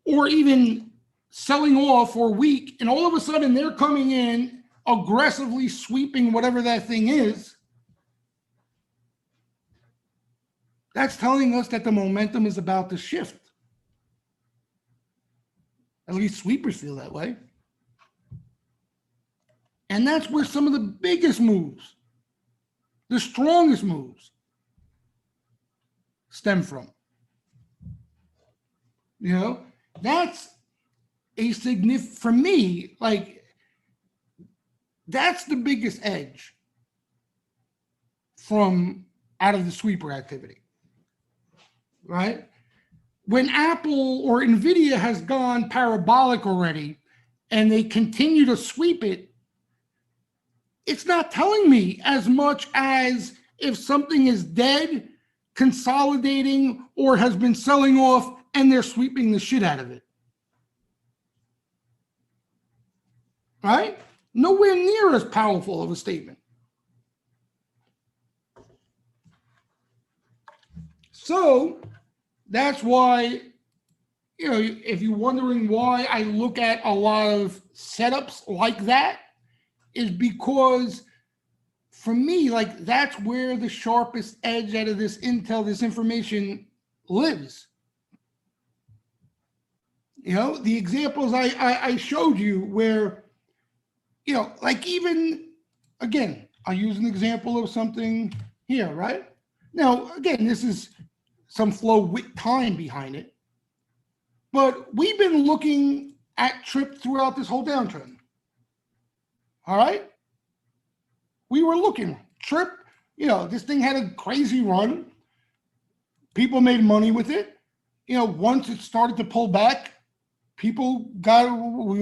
or even selling off or weak, and all of a sudden they're coming in aggressively sweeping whatever that thing is, that's telling us that the momentum is about to shift. At least sweepers feel that way. And that's where some of the biggest moves, the strongest moves, stem from. You know, that's a significant, for me, like, that's the biggest edge from out of the sweeper activity, right? When Apple or Nvidia has gone parabolic already and they continue to sweep it, it's not telling me as much as if something is dead, consolidating, or has been selling off and they're sweeping the shit out of it. Right? Nowhere near as powerful of a statement. So that's why, you know, if you're wondering why I look at a lot of setups like that, is because for me, like, that's where the sharpest edge out of this intel, this information lives. You know, the examples I showed you where, you know, like, even, again, I'll use an example of something here, right? Now, again, this is some flow with time behind it, but we've been looking at TRIP throughout this whole downtrend. All right? We were looking. TRIP, you know, this thing had a crazy run. People made money with it. You know, once it started to pull back, we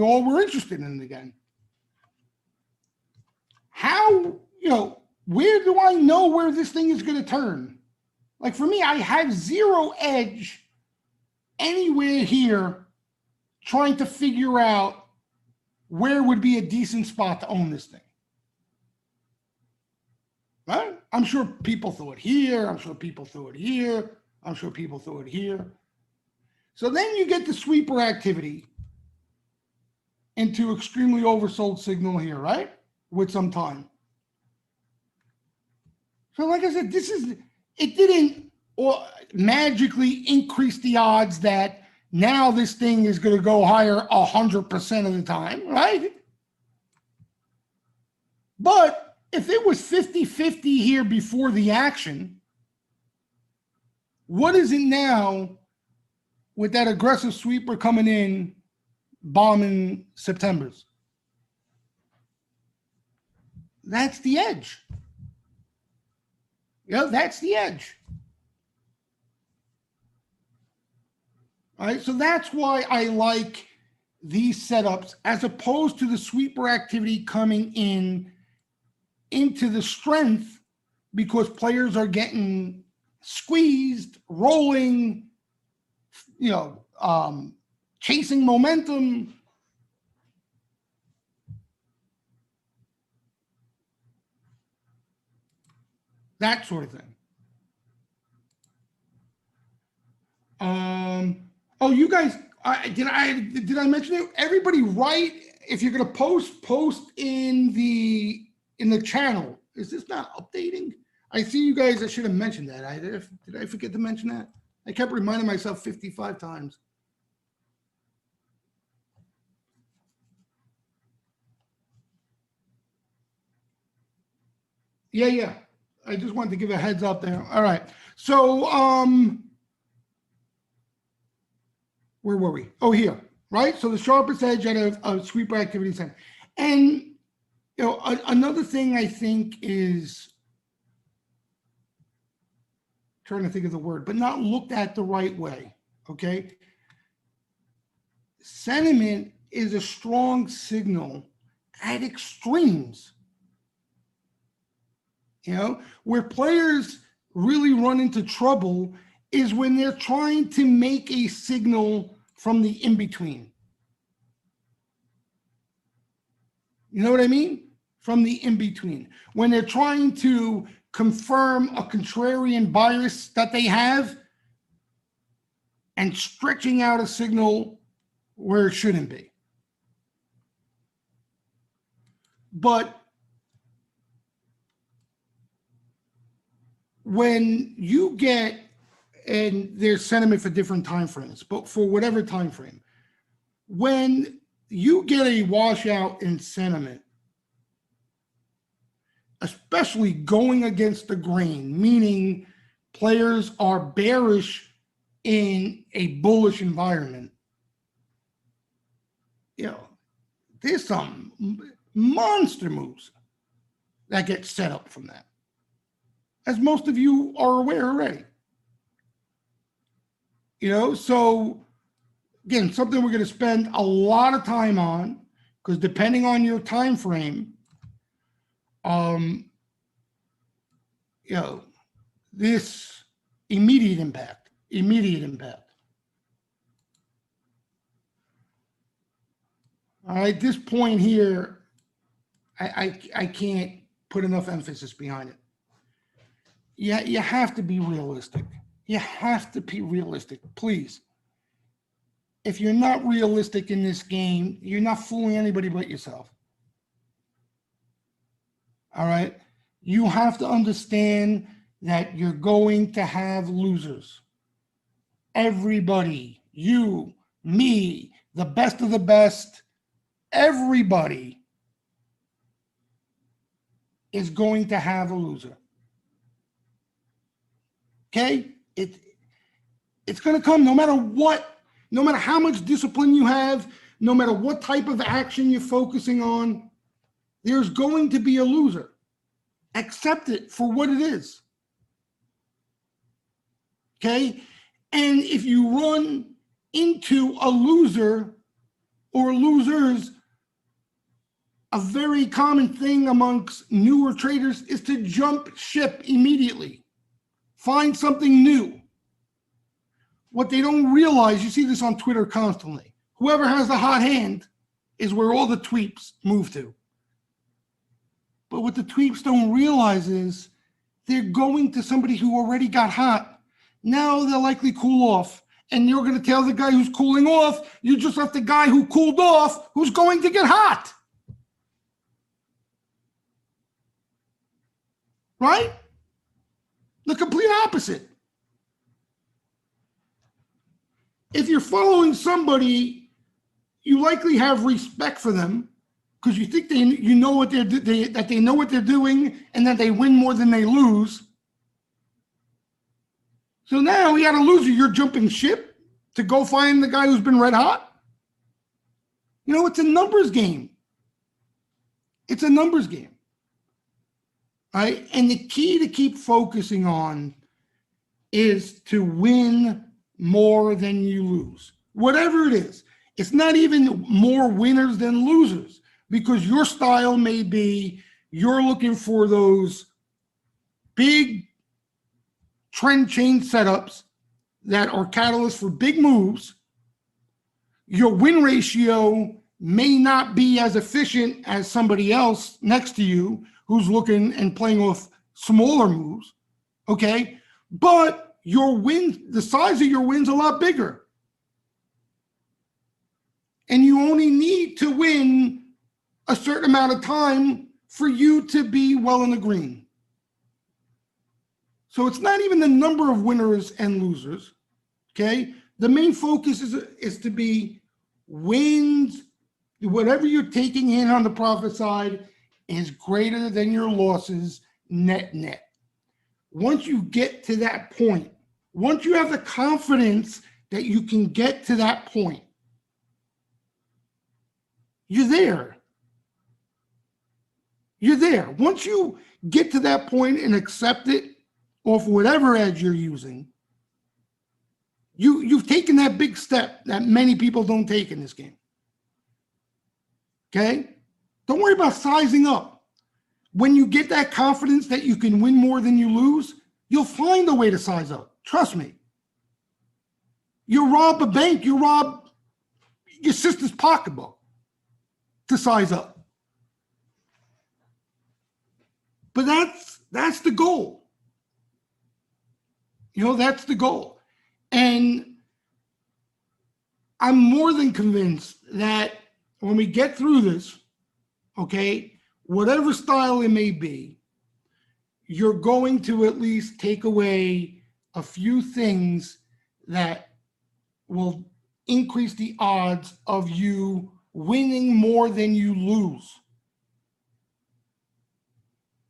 all were interested in it again. How, you know, where do I know where this thing is going to turn? Like, for me, I have zero edge anywhere here trying to figure out where would be a decent spot to own this thing. Right? I'm sure people threw it here. I'm sure people threw it here. I'm sure people threw it here. So then you get the sweeper activity into extremely oversold signal here, right? With some time. So like I said, it didn't magically increase the odds that now this thing is going to go higher 100% of the time, right? But if it was 50-50 here before the action, what is it now with that aggressive sweeper coming in, bombing September's? That's the edge. Yeah, that's the edge. All right, so that's why I like these setups as opposed to the sweeper activity coming into the strength, because players are getting squeezed, rolling, you know, chasing momentum. That sort of thing. Oh, you guys, did I mention it? Everybody write, if you're gonna post in the channel. Is this not updating? I see you guys. I should have mentioned that. Did I forget to mention that? I kept reminding myself 55 times. Yeah. I just wanted to give a heads up there. All right. So, where were we? Oh, here, right? So the sharpest edge at a sweeper activity center. And, another thing I think is, trying to think of the word, but not looked at the right way, okay? Sentiment is a strong signal at extremes. Where players really run into trouble is when they're trying to make a signal from the in-between. You know what I mean? From the in-between. When they're trying to confirm a contrarian bias that they have and stretching out a signal where it shouldn't be. But when you get, and there's sentiment for different time frames, but for whatever time frame, when you get a washout in sentiment, especially going against the grain, meaning players are bearish in a bullish environment, there's some monster moves that get set up from that, as most of you are aware already. So again, something we're going to spend a lot of time on, because depending on your time frame, this immediate impact. All right, this point here, I can't put enough emphasis behind it. Yeah, you have to be realistic. You have to be realistic, please. If you're not realistic in this game, you're not fooling anybody but yourself. All right? You have to understand that you're going to have losers. Everybody, you, me, the best of the best, everybody is going to have a loser. Okay? It's going to come no matter what, no matter how much discipline you have, no matter what type of action you're focusing on, there's going to be a loser. Accept it for what it is. Okay? And if you run into a loser or losers, a very common thing amongst newer traders is to jump ship immediately. Find something new. What they don't realize, you see this on Twitter constantly, whoever has the hot hand is where all the tweets move to. But what the tweets don't realize is they're going to somebody who already got hot. Now they'll likely cool off. And you're going to tell the guy who's cooling off, you just left the guy who cooled off who's going to get hot. Right? The complete opposite. If you're following somebody, you likely have respect for them because you think you know what that they know what they're doing and that they win more than they lose. So now we got a loser. You're jumping ship to go find the guy who's been red hot. It's a numbers game. It's a numbers game. Right? And the key to keep focusing on is to win more than you lose. Whatever it is. It's not even more winners than losers, because your style may be you're looking for those big trend change setups that are catalysts for big moves. Your win ratio may not be as efficient as somebody else next to you who's looking and playing off smaller moves, okay? But your win, the size of your win's a lot bigger. And you only need to win a certain amount of time for you to be well in the green. So it's not even the number of winners and losers. Okay. The main focus is to be wins. Whatever you're taking in on the profit side is greater than your losses net net. Once you get to that point, once you have the confidence that you can get to that point, you're there. You're there. Once you get to that point and accept it off whatever edge you're using, you've taken that big step that many people don't take in this game. Okay? Don't worry about sizing up. When you get that confidence that you can win more than you lose, you'll find a way to size up. Trust me. You rob a bank, you rob your sister's pocketbook to size up. But that's the goal. You know, that's the goal. And I'm more than convinced that when we get through this, okay, whatever style it may be, you're going to at least take away a few things that will increase the odds of you winning more than you lose.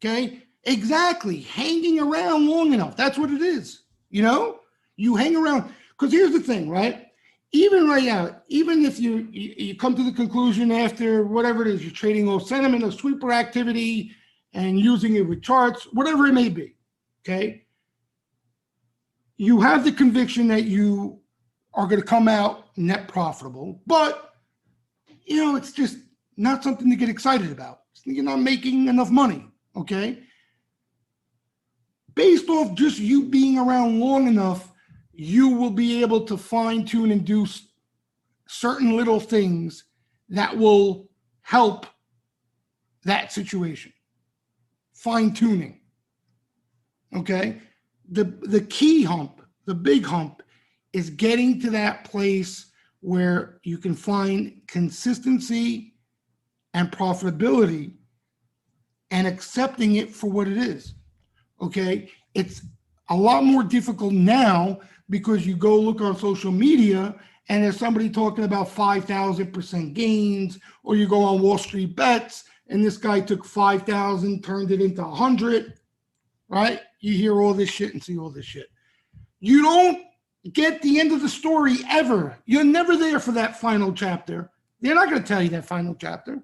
Okay? Exactly. Hanging around long enough. That's what it is. You know? You hang around. Because here's the thing, right? Even right now, even if you come to the conclusion after whatever it is, you're trading off sentiment or sweeper activity and using it with charts, whatever it may be, okay? You have the conviction that you are going to come out net profitable, but, you know, it's just not something to get excited about. You're not making enough money, okay? Based off just you being around long enough, you will be able to fine tune and do certain little things that will help that situation. Fine tuning. Okay. The key hump, the big hump, is getting to that place where you can find consistency and profitability and accepting it for what it is. Okay. It's a lot more difficult now because you go look on social media and there's somebody talking about 5,000% gains, or you go on Wall Street Bets and this guy took 5,000, turned it into 100, right? You hear all this shit and see all this shit. You don't get the end of the story ever. You're never there for that final chapter. They're not going to tell you that final chapter.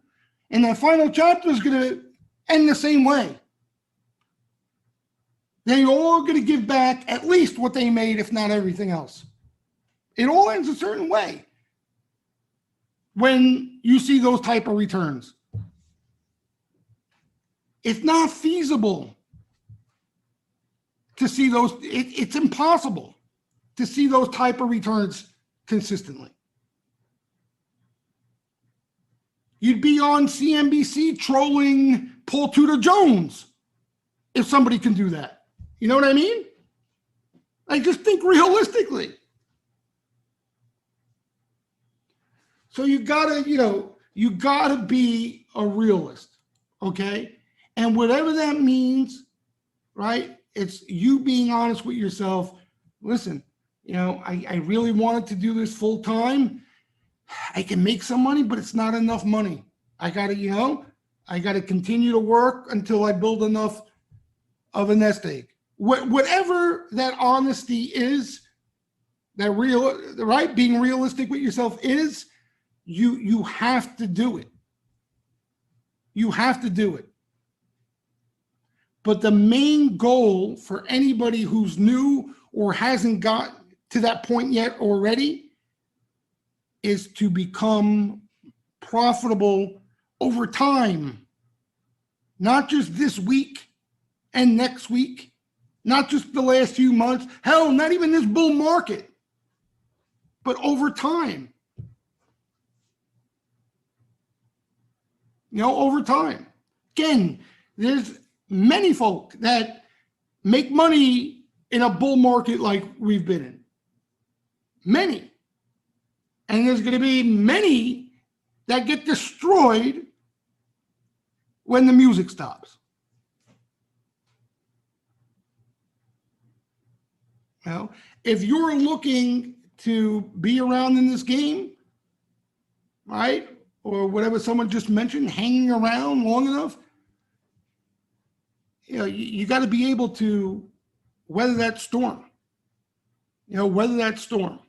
And that final chapter is going to end the same way. They're all going to give back at least what they made, if not everything else. It all ends a certain way when you see those type of returns. It's not feasible to see those. It's impossible to see those type of returns consistently. You'd be on CNBC trolling Paul Tudor Jones if somebody can do that. You know what I mean? Like, just think realistically. So you gotta be a realist, okay? And whatever that means, right? It's you being honest with yourself. Listen, I really wanted to do this full time. I can make some money, but it's not enough money. I gotta continue to work until I build enough of a nest egg. Whatever that honesty is, that right? Being realistic with yourself is, you have to do it. You have to do it. But the main goal for anybody who's new or hasn't got to that point yet already is to become profitable over time. Not just this week and next week, not just the last few months, hell, not even this bull market, but over time. Over time. Again, there's many folk that make money in a bull market like we've been in. Many. And there's going to be many that get destroyed when the music stops. You know, if you're looking to be around in this game, right, or whatever someone just mentioned, hanging around long enough, you got to be able to weather that storm. Weather that storm.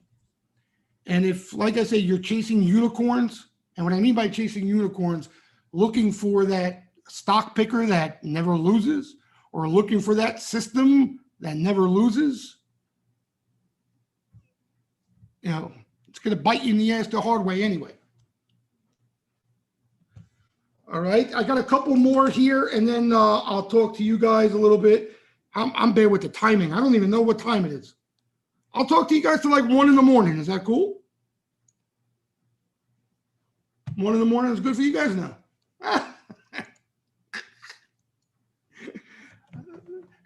And if, like I say, you're chasing unicorns, and what I mean by chasing unicorns, looking for that stock picker that never loses, or looking for that system that never loses, it's going to bite you in the ass the hard way anyway. All right, I got a couple more here, and then I'll talk to you guys a little bit. I'm bad with the timing. I don't even know what time it is. I'll talk to you guys till like 1 a.m. Is that cool? 1 a.m. is good for you guys now.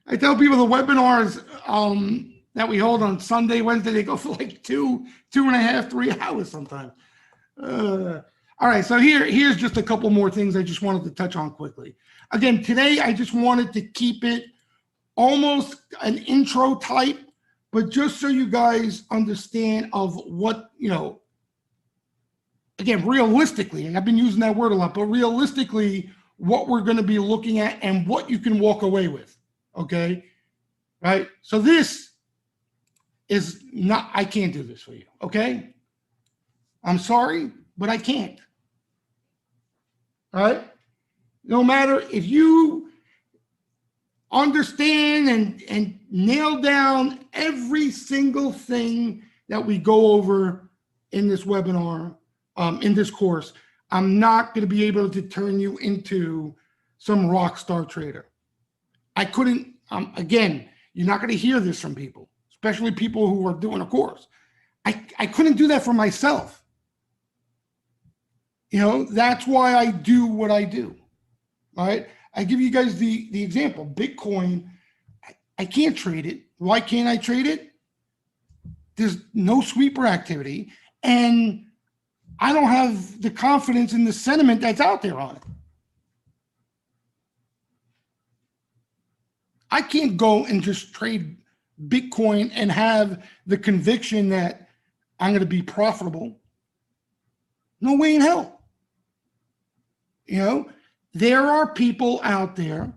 I tell people the webinars that we hold on Sunday, Wednesday, they go for like 2.5, 3 hours sometimes. All right, so here's just a couple more things I just wanted to touch on quickly. Again, today I just wanted to keep it almost an intro type, but just so you guys understand of what, again, realistically, and I've been using that word a lot, but realistically, what we're going to be looking at and what you can walk away with, okay? Right? So this is not, I can't do this for you, okay? I'm sorry, but I can't. All right? No matter if you understand and nail down every single thing that we go over in this webinar, in this course, I'm not going to be able to turn you into some rock star trader. I couldn't, again, you're not going to hear this from people, especially people who are doing a course. I couldn't do that for myself. That's why I do what I do. All right. I give you guys the example. Bitcoin, I can't trade it. Why can't I trade it? There's no sweeper activity, and I don't have the confidence in the sentiment that's out there on it. I can't go and just trade Bitcoin and have the conviction that I'm going to be profitable. No way in hell. There are people out there,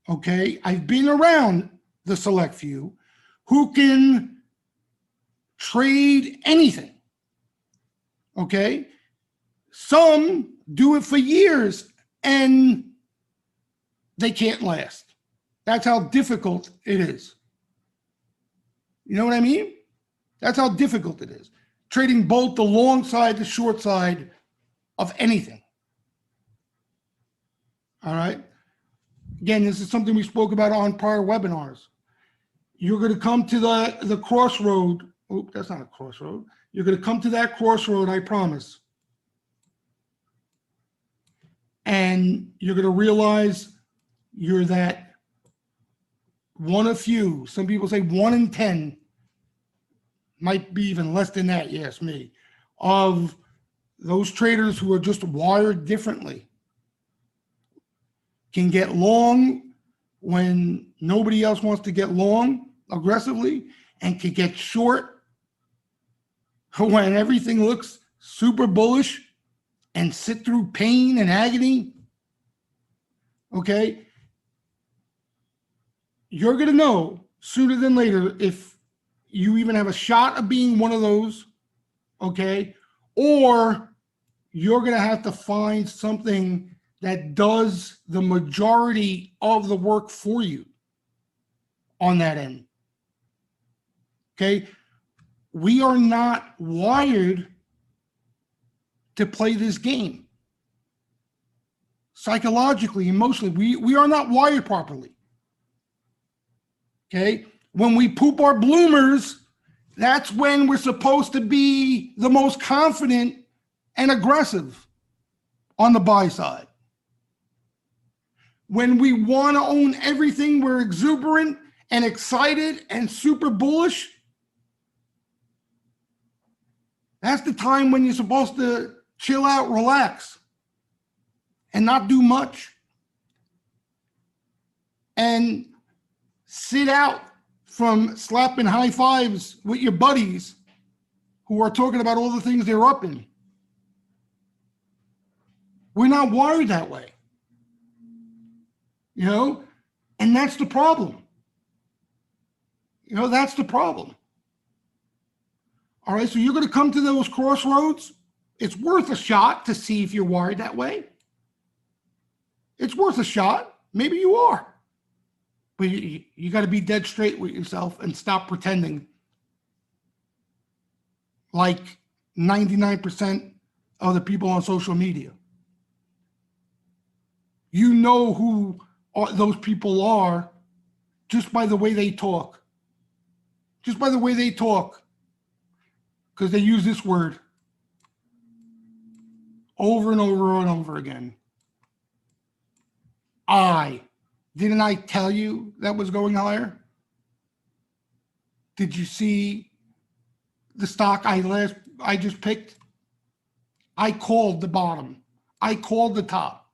okay, I've been around the select few, who can trade anything, okay? Some do it for years and they can't last. That's how difficult it is. You know what I mean? That's how difficult it is. Trading both the long side, the short side of anything. All right. Again, this is something we spoke about on prior webinars. You're going to come to the crossroad. Oh, that's not a crossroad. You're going to come to that crossroad, I promise. And you're going to realize you're that one of few. Some people say 1 in 10. Might be even less than that, yes, me. Of those traders who are just wired differently. Can get long when nobody else wants to get long aggressively, and can get short when everything looks super bullish, and sit through pain and agony. Okay? You're going to know sooner than later if you even have a shot of being one of those, okay? Or you're going to have to find something that does the majority of the work for you on that end. Okay? We are not wired to play this game. Psychologically, emotionally, we are not wired properly. Okay? When we poop our bloomers, that's when we're supposed to be the most confident and aggressive on the buy side. When we want to own everything, we're exuberant and excited and super bullish. That's the time when you're supposed to chill out, relax, and not do much. And sit out from slapping high fives with your buddies who are talking about all the things they're up in. We're not wired that way. You know, and that's the problem. You know, that's the problem. All right, so you're going to come to those crossroads. It's worth a shot to see if you're wired that way. It's worth a shot. Maybe you are. But you got to be dead straight with yourself and stop pretending like 99% of the people on social media. You know who those people are just by the way they talk. Just by the way they talk. Because they use this word over and over and over again. Didn't I tell you that was going higher? Did you see the stock I just picked? I called the bottom. I called the top.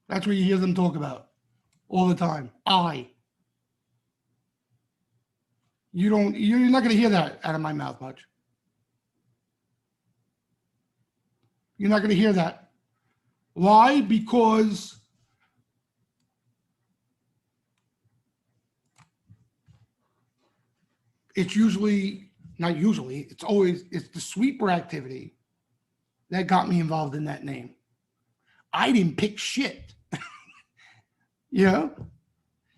That's what you hear them talk about all the time. You're not going to hear that out of my mouth much. You're not going to hear that. Why? Because it's the sweeper activity that got me involved in that name. I didn't pick shit. You know?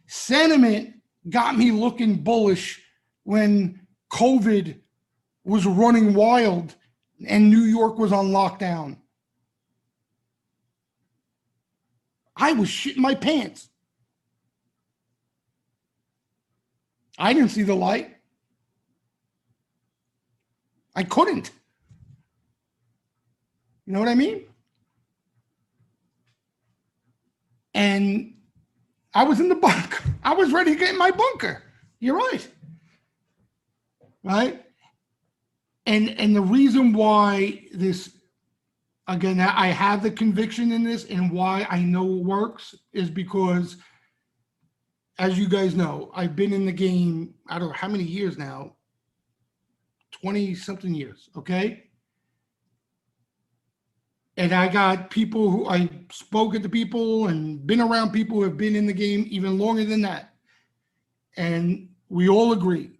Sentiment got me looking bullish when COVID was running wild and New York was on lockdown. I was shitting my pants. I didn't see the light. I couldn't. You know what I mean? And I was in the bunker. I was ready to get in my bunker. You're right. Right? And the reason why this, again, I have the conviction in this and why I know it works is because, as you guys know, I've been in the game, I don't know how many years now, 20 something years, okay? And I got people who I spoken to people and been around people who have been in the game even longer than that. And we all agree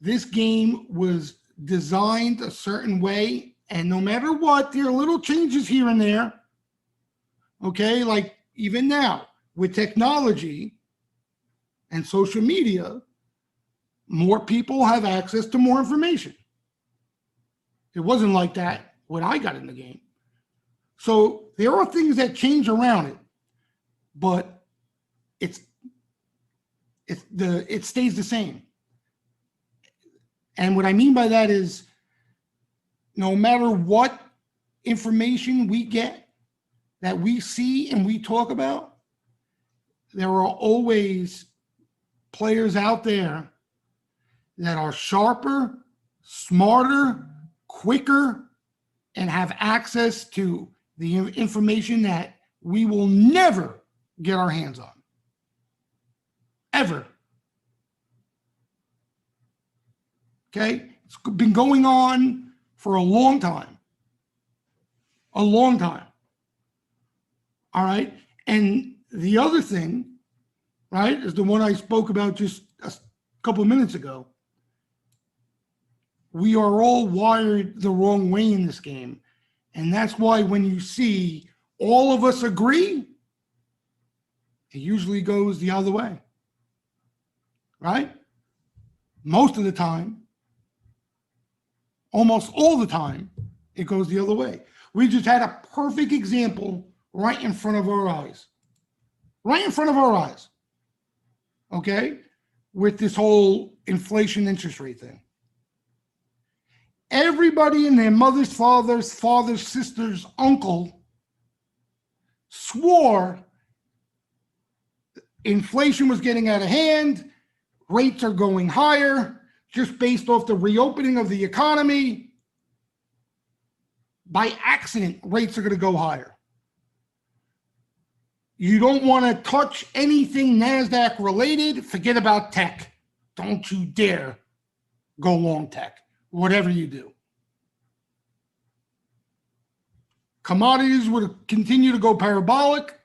this game was designed a certain way. And no matter what, there are little changes here and there. Okay, like even now with technology and social media, more people have access to more information. It wasn't like that when I got in the game. So there are things that change around it, but it stays the same. And what I mean by that is no matter what information we get that we see and we talk about, there are always players out there that are sharper, smarter, quicker, and have access to the information that we will never get our hands on. Ever. Okay? It's been going on for a long time. A long time. All right? And the other thing, right, is the one I spoke about just a couple of minutes ago. We are all wired the wrong way in this game. And that's why when you see all of us agree, it usually goes the other way. Right? Most of the time, almost all the time, it goes the other way. We just had a perfect example right in front of our eyes. Right in front of our eyes. Okay? With this whole inflation interest rate thing. Everybody and their mother's father's sister's uncle swore inflation was getting out of hand, rates are going higher, just based off the reopening of the economy. By accident, rates are going to go higher. You don't want to touch anything NASDAQ related. Forget about tech. Don't you dare go long tech, whatever you do. Commodities would continue to go parabolic,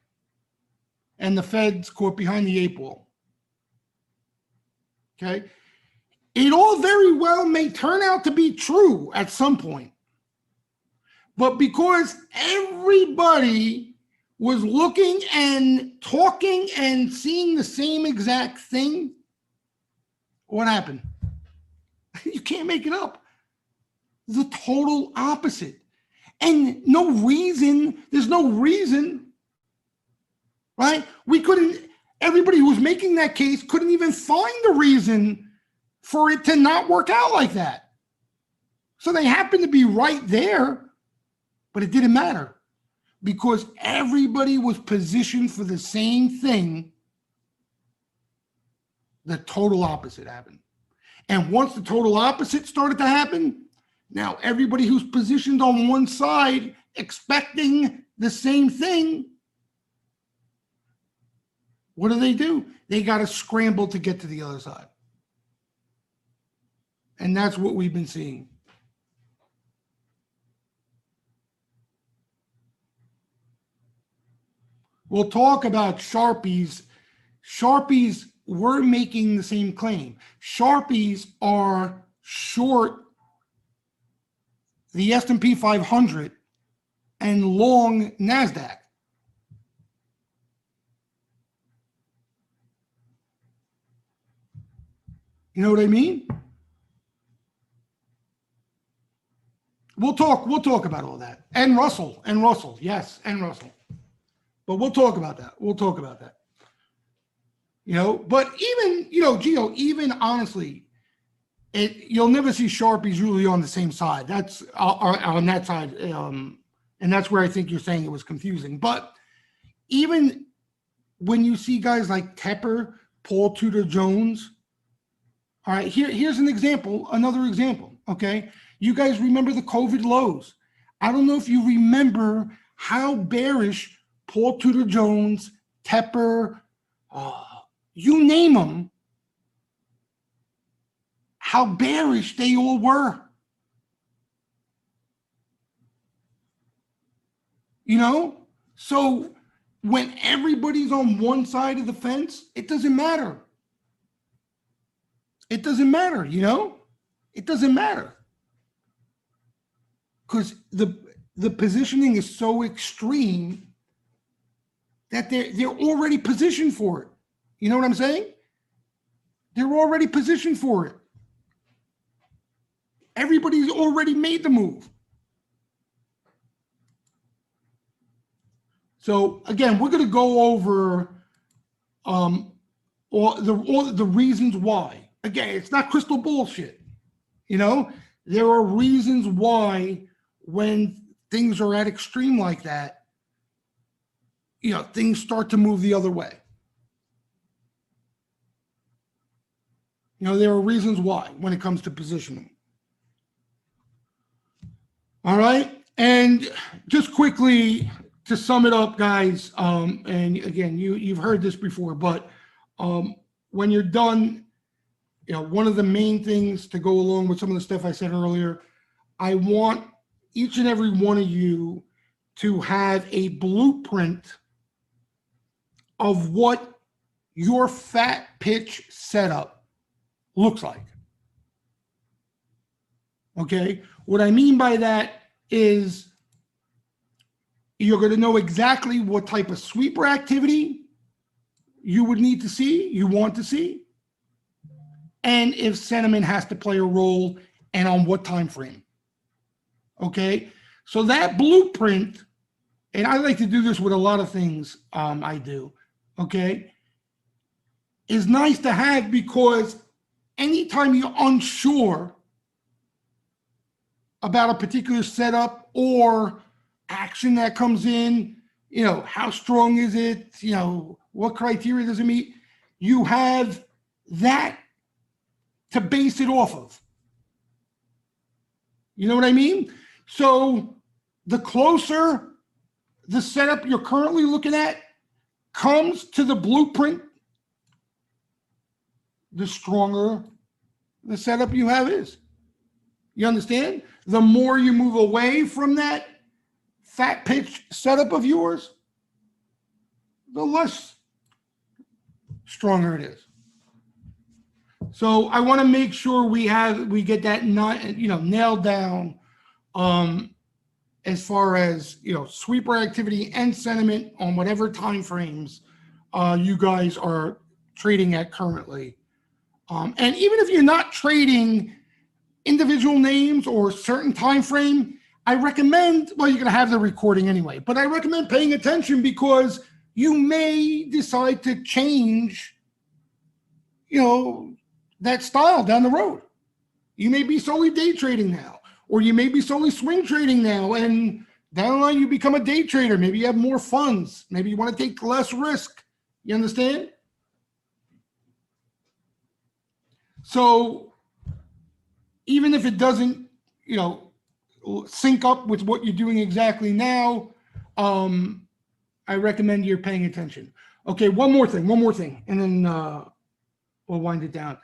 and the Fed's caught behind the 8 ball. Okay? It all very well may turn out to be true at some point. But because everybody was looking and talking and seeing the same exact thing, what happened? You can't make it up. The total opposite. And there's no reason, right? Everybody who was making that case couldn't even find a reason for it to not work out like that. So they happened to be right there, but it didn't matter because everybody was positioned for the same thing. The total opposite happened. And once the total opposite started to happen, now everybody who's positioned on one side expecting the same thing, what do? They got to scramble to get to the other side. And that's what we've been seeing. We'll talk about Sharpies. Sharpies were making the same claim. Sharpies are short the S&P 500 and long NASDAQ. You know what I mean? We'll talk about all that. And Russell, yes, and Russell. But we'll talk about that. But even, Gio, even honestly, you'll never see Sharpies really on the same side. That's on that side. And that's where I think you're saying it was confusing. But even when you see guys like Tepper, Paul Tudor Jones, all right, here's another example, okay? You guys remember the COVID lows. I don't know if you remember how bearish Paul Tudor Jones, Tepper, you name them, how bearish they all were. So when everybody's on one side of the fence, it doesn't matter. It doesn't matter, It doesn't matter. Because the positioning is so extreme that they're already positioned for it. You know what I'm saying? They're already positioned for it. Everybody's already made the move. So again, we're going to go over all the reasons why. Again, it's not crystal bullshit. There are reasons why when things are at extreme like that, things start to move the other way. There are reasons why when it comes to positioning. All right. And just quickly to sum it up, guys, and again, you've heard this before, but when you're done, one of the main things to go along with some of the stuff I said earlier, I want each and every one of you to have a blueprint of what your fat pitch setup looks like. Okay? What I mean by that is you're going to know exactly what type of sweeper activity you would need to see, you want to see, and if sentiment has to play a role and on what time frame. Okay? So that blueprint, and I like to do this with a lot of things I do, okay, is nice to have because anytime you're unsure about a particular setup or action that comes in, how strong is it, what criteria does it meet, you have that to base it off of. You know what I mean? So the closer the setup you're currently looking at comes to the blueprint, the stronger the setup you have is. You understand? The more you move away from that fat pitch setup of yours, the less stronger it is. So I want to make sure we get that nailed down as far as sweeper activity and sentiment on whatever time frames you guys are trading at currently. And even if you're not trading individual names or certain time frame, I recommend, well, you're going to have the recording anyway, but I recommend paying attention because you may decide to change, that style down the road. You may be solely day trading now, or you may be solely swing trading now, and down the line you become a day trader. Maybe you have more funds. Maybe you want to take less risk. You understand? So even if it doesn't, sync up with what you're doing exactly now, I recommend you're paying attention. Okay, one more thing, and then we'll wind it down.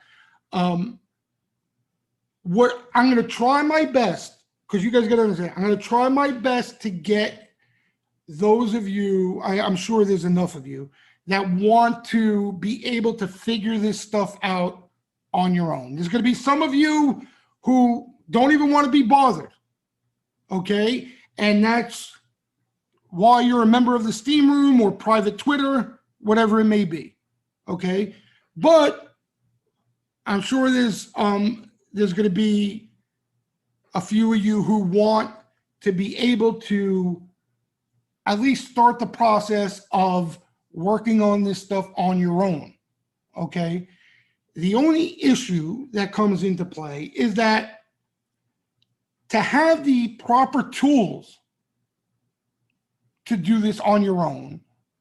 What I'm going to try my best, because you guys got to understand, I'm going to try my best to get those of you, I'm sure there's enough of you, that want to be able to figure this stuff out on your own. There's going to be some of you who don't even want to be bothered, okay? And that's why you're a member of the Steam Room or private Twitter, whatever it may be, okay? But I'm sure there's going to be a few of you who want to be able to at least start the process of working on this stuff on your own, okay? The only issue that comes into play is that to have the proper tools to do this on your own,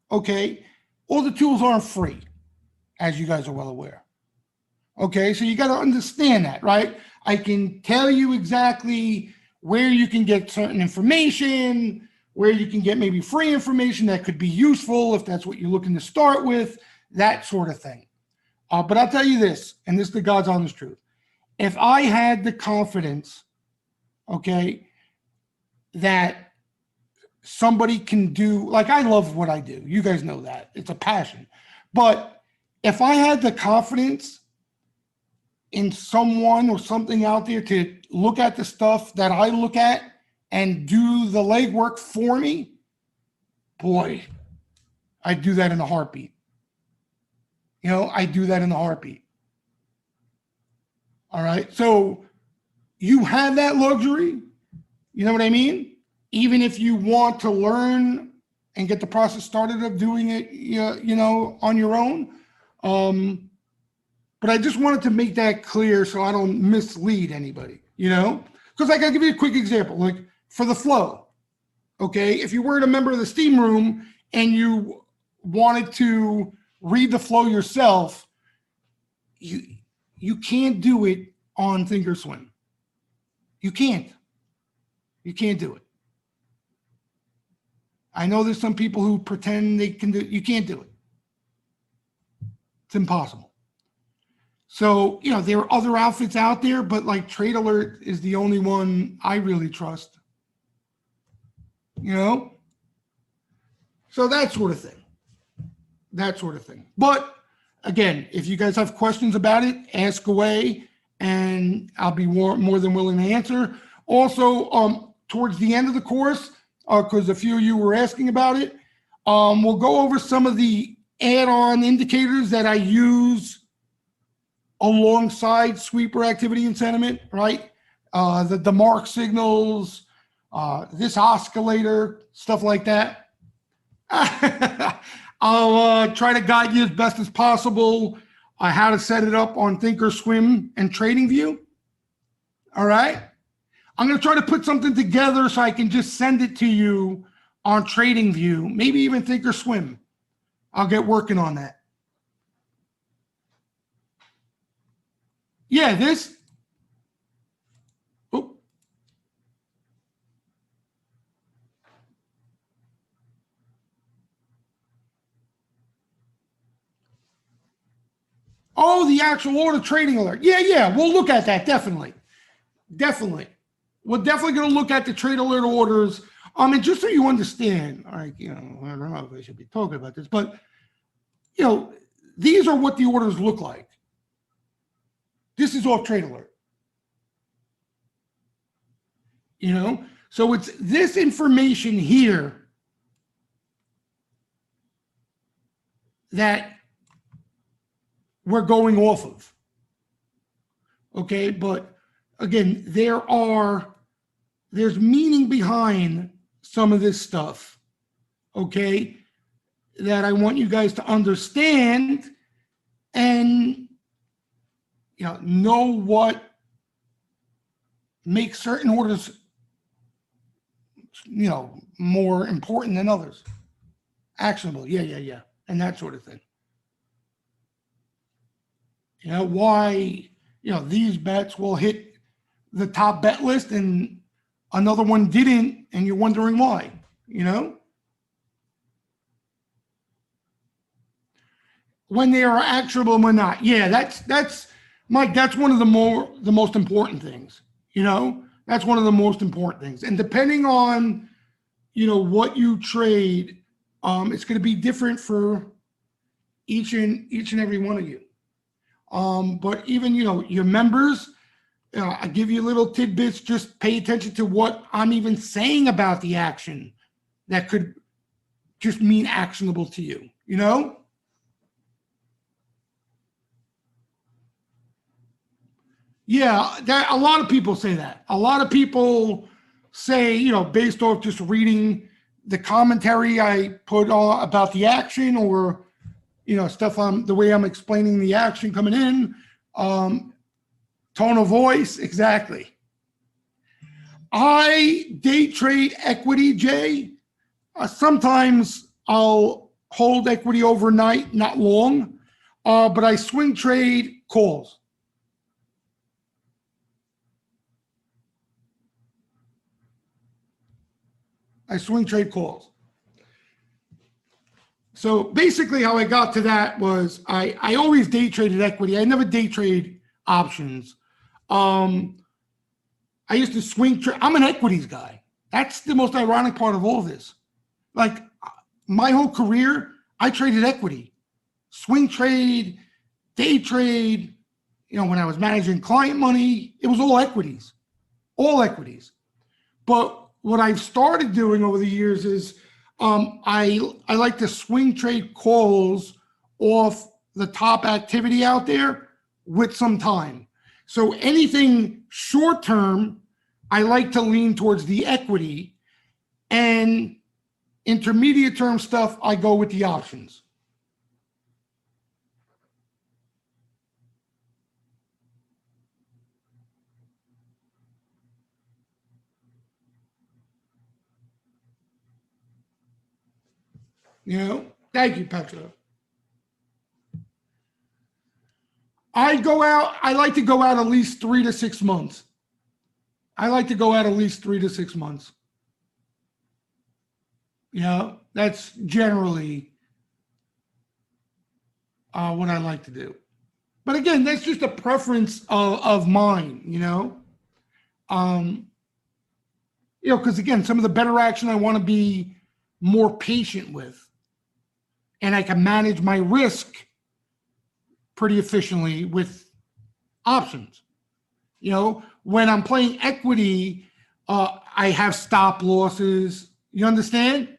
okay, all the tools aren't free, as you guys are well aware. Okay, so you got to understand that, right? I can tell you exactly where you can get certain information, where you can get maybe free information that could be useful if that's what you're looking to start with, that sort of thing. But I'll tell you this, and this is the God's honest truth. If I had the confidence, okay, that somebody can do, like I love what I do. You guys know that. It's a passion. But if I had the confidence in someone or something out there to look at the stuff that I look at and do the legwork for me, boy, I'd do that in a heartbeat. I do that in a heartbeat. All right. So you have that luxury. You know what I mean? Even if you want to learn and get the process started of doing it, on your own. But I just wanted to make that clear so I don't mislead anybody, because I got to give you a quick example, like for the flow. Okay. If you weren't a member of the Steam Room and you wanted to read the flow yourself, you can't do it on Thinkorswim. You can't do it. I know there's some people who pretend they can do it. You can't do it. It's impossible. So, there are other outfits out there, but like Trade Alert is the only one I really trust. So that sort of thing. But again, if you guys have questions about it, ask away and I'll be more than willing to answer. Also, towards the end of the course, because a few of you were asking about it, we'll go over some of the add-on indicators that I use alongside sweeper activity and sentiment, right? The mark signals, this oscillator, stuff like that. I'll try to guide you as best as possible on how to set it up on Thinkorswim and TradingView. All right. I'm going to try to put something together so I can just send it to you on TradingView, maybe even Thinkorswim. I'll get working on that. Yeah, this. Oh. Oh, the actual order trading alert. Yeah, we'll look at that, definitely. Definitely. We're definitely going to look at the trade alert orders. And just so you understand, all right, I don't know if I should be talking about this, but, these are what the orders look like. This is off trade alert. So it's this information here that we're going off of. Okay, but again, there's meaning behind some of this stuff, okay, that I want you guys to understand and know what makes certain orders more important than others. Actionable, yeah, and that sort of thing. Why these bets will hit the top bet list and another one didn't, and you're wondering why. When they are actionable or not. Yeah, that's Mike, that's one of the most important things. That's one of the most important things. And depending on what you trade, it's going to be different for each and every one of you. But even your members, I give you little tidbits. Just pay attention to what I'm even saying about the action that could just mean actionable to you. Yeah, that a lot of people say that. A lot of people say, based off just reading the commentary I put on about the action, or stuff on the way I'm explaining the action coming in, tone of voice, exactly. I day trade equity, Jay. Sometimes I'll hold equity overnight, not long, but I swing trade calls. I swing trade calls. So basically how I got to that was I always day traded equity. I never day trade options. I used to swing trade. I'm an equities guy. That's the most ironic part of all this. Like my whole career, I traded equity, swing trade, day trade. When I was managing client money, it was all equities. But what I've started doing over the years is I like to swing trade calls off the top activity out there with some time. So anything short term, I like to lean towards the equity, and intermediate term stuff, I go with the options. Thank you, Petro. I like to go out at least 3 to 6 months. That's generally what I like to do. But again, that's just a preference of mine, because again, some of the better action I want to be more patient with, and I can manage my risk pretty efficiently with options. When I'm playing equity, I have stop losses. You understand?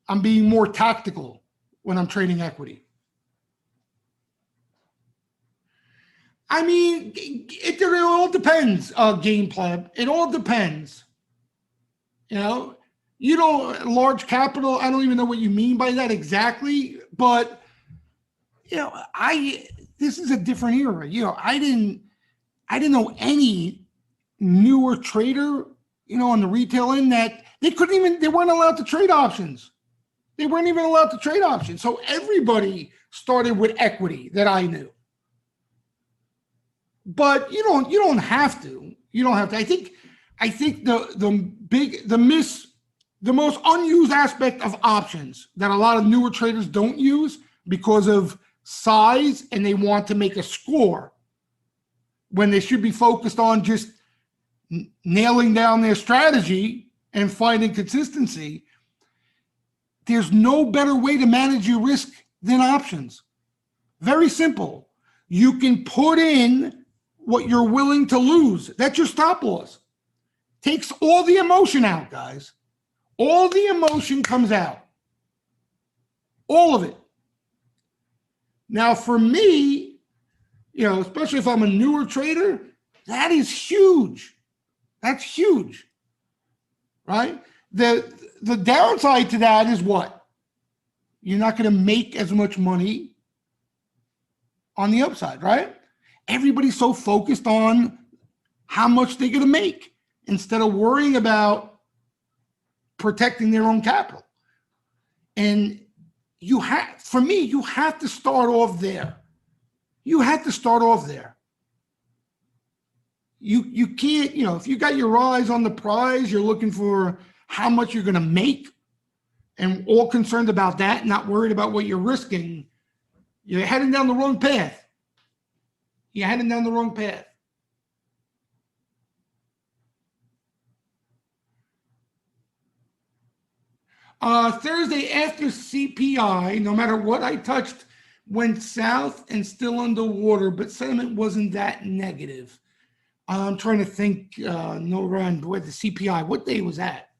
I'm being more tactical when I'm trading equity. I mean, it all depends, game pleb. It all depends. Large capital, I don't even know what you mean by that exactly, but this is a different era. I didn't know any newer trader, on the retail end that they weren't allowed to trade options. They weren't even allowed to trade options. So everybody started with equity that I knew. But you don't have to. I think the most unused aspect of options that a lot of newer traders don't use because of size and they want to make a score when they should be focused on just nailing down their strategy and finding consistency. There's no better way to manage your risk than options. Very simple. You can put in what you're willing to lose. That's your stop loss. Takes all the emotion out, guys. All the emotion comes out. All of it. Now, for me, especially if I'm a newer trader, that is huge. That's huge, right? The downside to that is what? You're not going to make as much money on the upside, right? Everybody's so focused on how much they're going to make instead of worrying about protecting their own capital. And for me, you have to start off there. You have to start off there. You can't, if you got your eyes on the prize, you're looking for how much you're going to make and all concerned about that, not worried about what you're risking, you're heading down the wrong path. You're heading down the wrong path. Thursday after CPI, no matter what I touched, went south and still underwater, but sentiment wasn't that negative. I'm trying to think, no run, where the CPI, what day was that?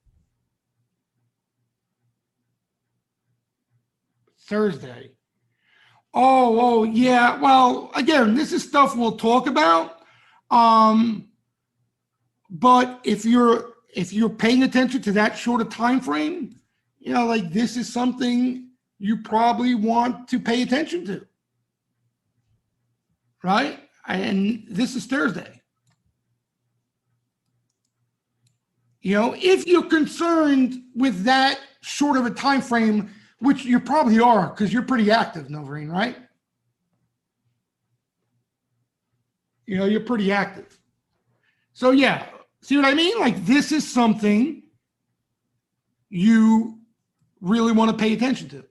Thursday. Oh, yeah. Well, again, this is stuff we'll talk about. But if you're paying attention to that short a time frame, like this is something you probably want to pay attention to, right? And this is Thursday. If you're concerned with that short of a time frame, which you probably are because you're pretty active, Novarine, right? You're pretty active. So yeah, see what I mean? Like this is something you really want to pay attention to.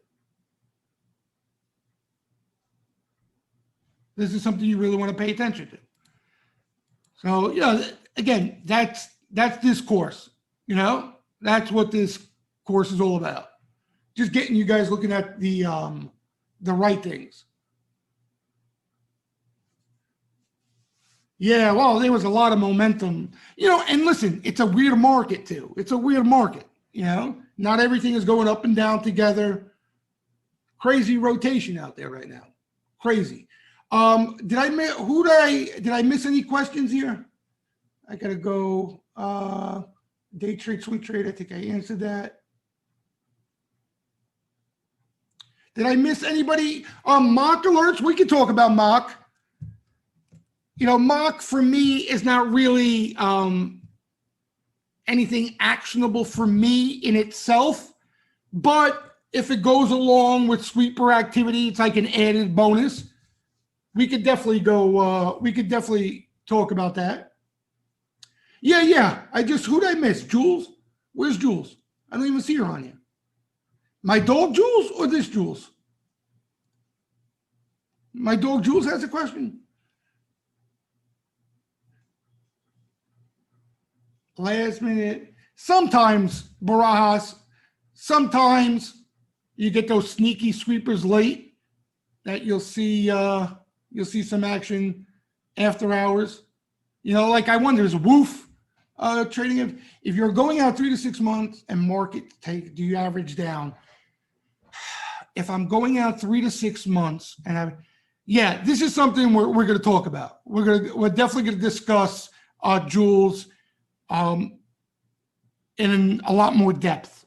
This is something you really want to pay attention to. So, again, that's this course, that's what this course is all about. Just getting you guys looking at the right things. Yeah, well, there was a lot of momentum, and listen, it's a weird market too. It's a weird market, not everything is going up and down together. Crazy rotation out there right now. Crazy. Did I miss any questions here? I gotta go. Day trade, swing trade. I think I answered that. Did I miss anybody? Mock alerts. We could talk about mock. Mock for me is not really anything actionable for me in itself, but if it goes along with sweeper activity, it's like an added bonus. We could definitely go. We could definitely talk about that. Yeah. Who'd I miss? Jules? Where's Jules? I don't even see her on here. My dog Jules or this Jules? My dog Jules has a question. Last minute. Sometimes, Barajas, sometimes you get those sneaky sweepers late that you'll see some action after hours. Like I wonder, is Woof trading? If you're going out 3 to 6 months and market do you average down? If I'm going out 3 to 6 months and this is something we're going to talk about. We're definitely going to discuss Jules in a lot more depth.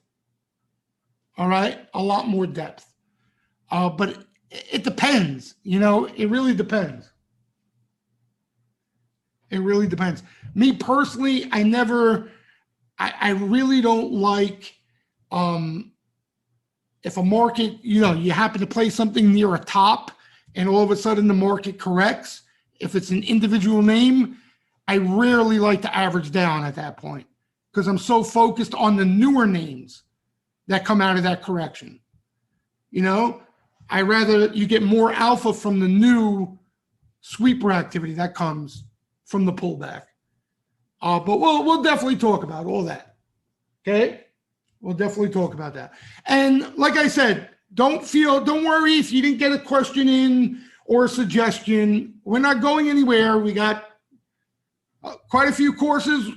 All right, a lot more depth. But it depends. It really depends. It really depends. Me personally, I really don't like if a market, you happen to play something near a top and all of a sudden the market corrects. If it's an individual name, I rarely like to average down at that point because I'm so focused on the newer names that come out of that correction. I rather you get more alpha from the new sweeper activity that comes from the pullback. But we'll definitely talk about all that. Okay, we'll definitely talk about that. And like I said, don't worry if you didn't get a question in or a suggestion. We're not going anywhere. We got quite a few courses.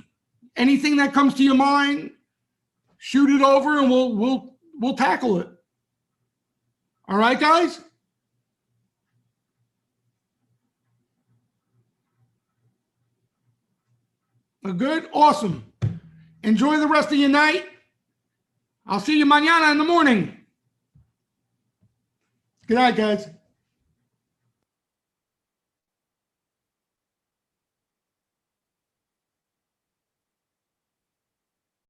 Anything that comes to your mind, shoot it over, and we'll tackle it. All right, guys. Good, awesome. Enjoy the rest of your night. I'll see you mañana in the morning. Good night, guys.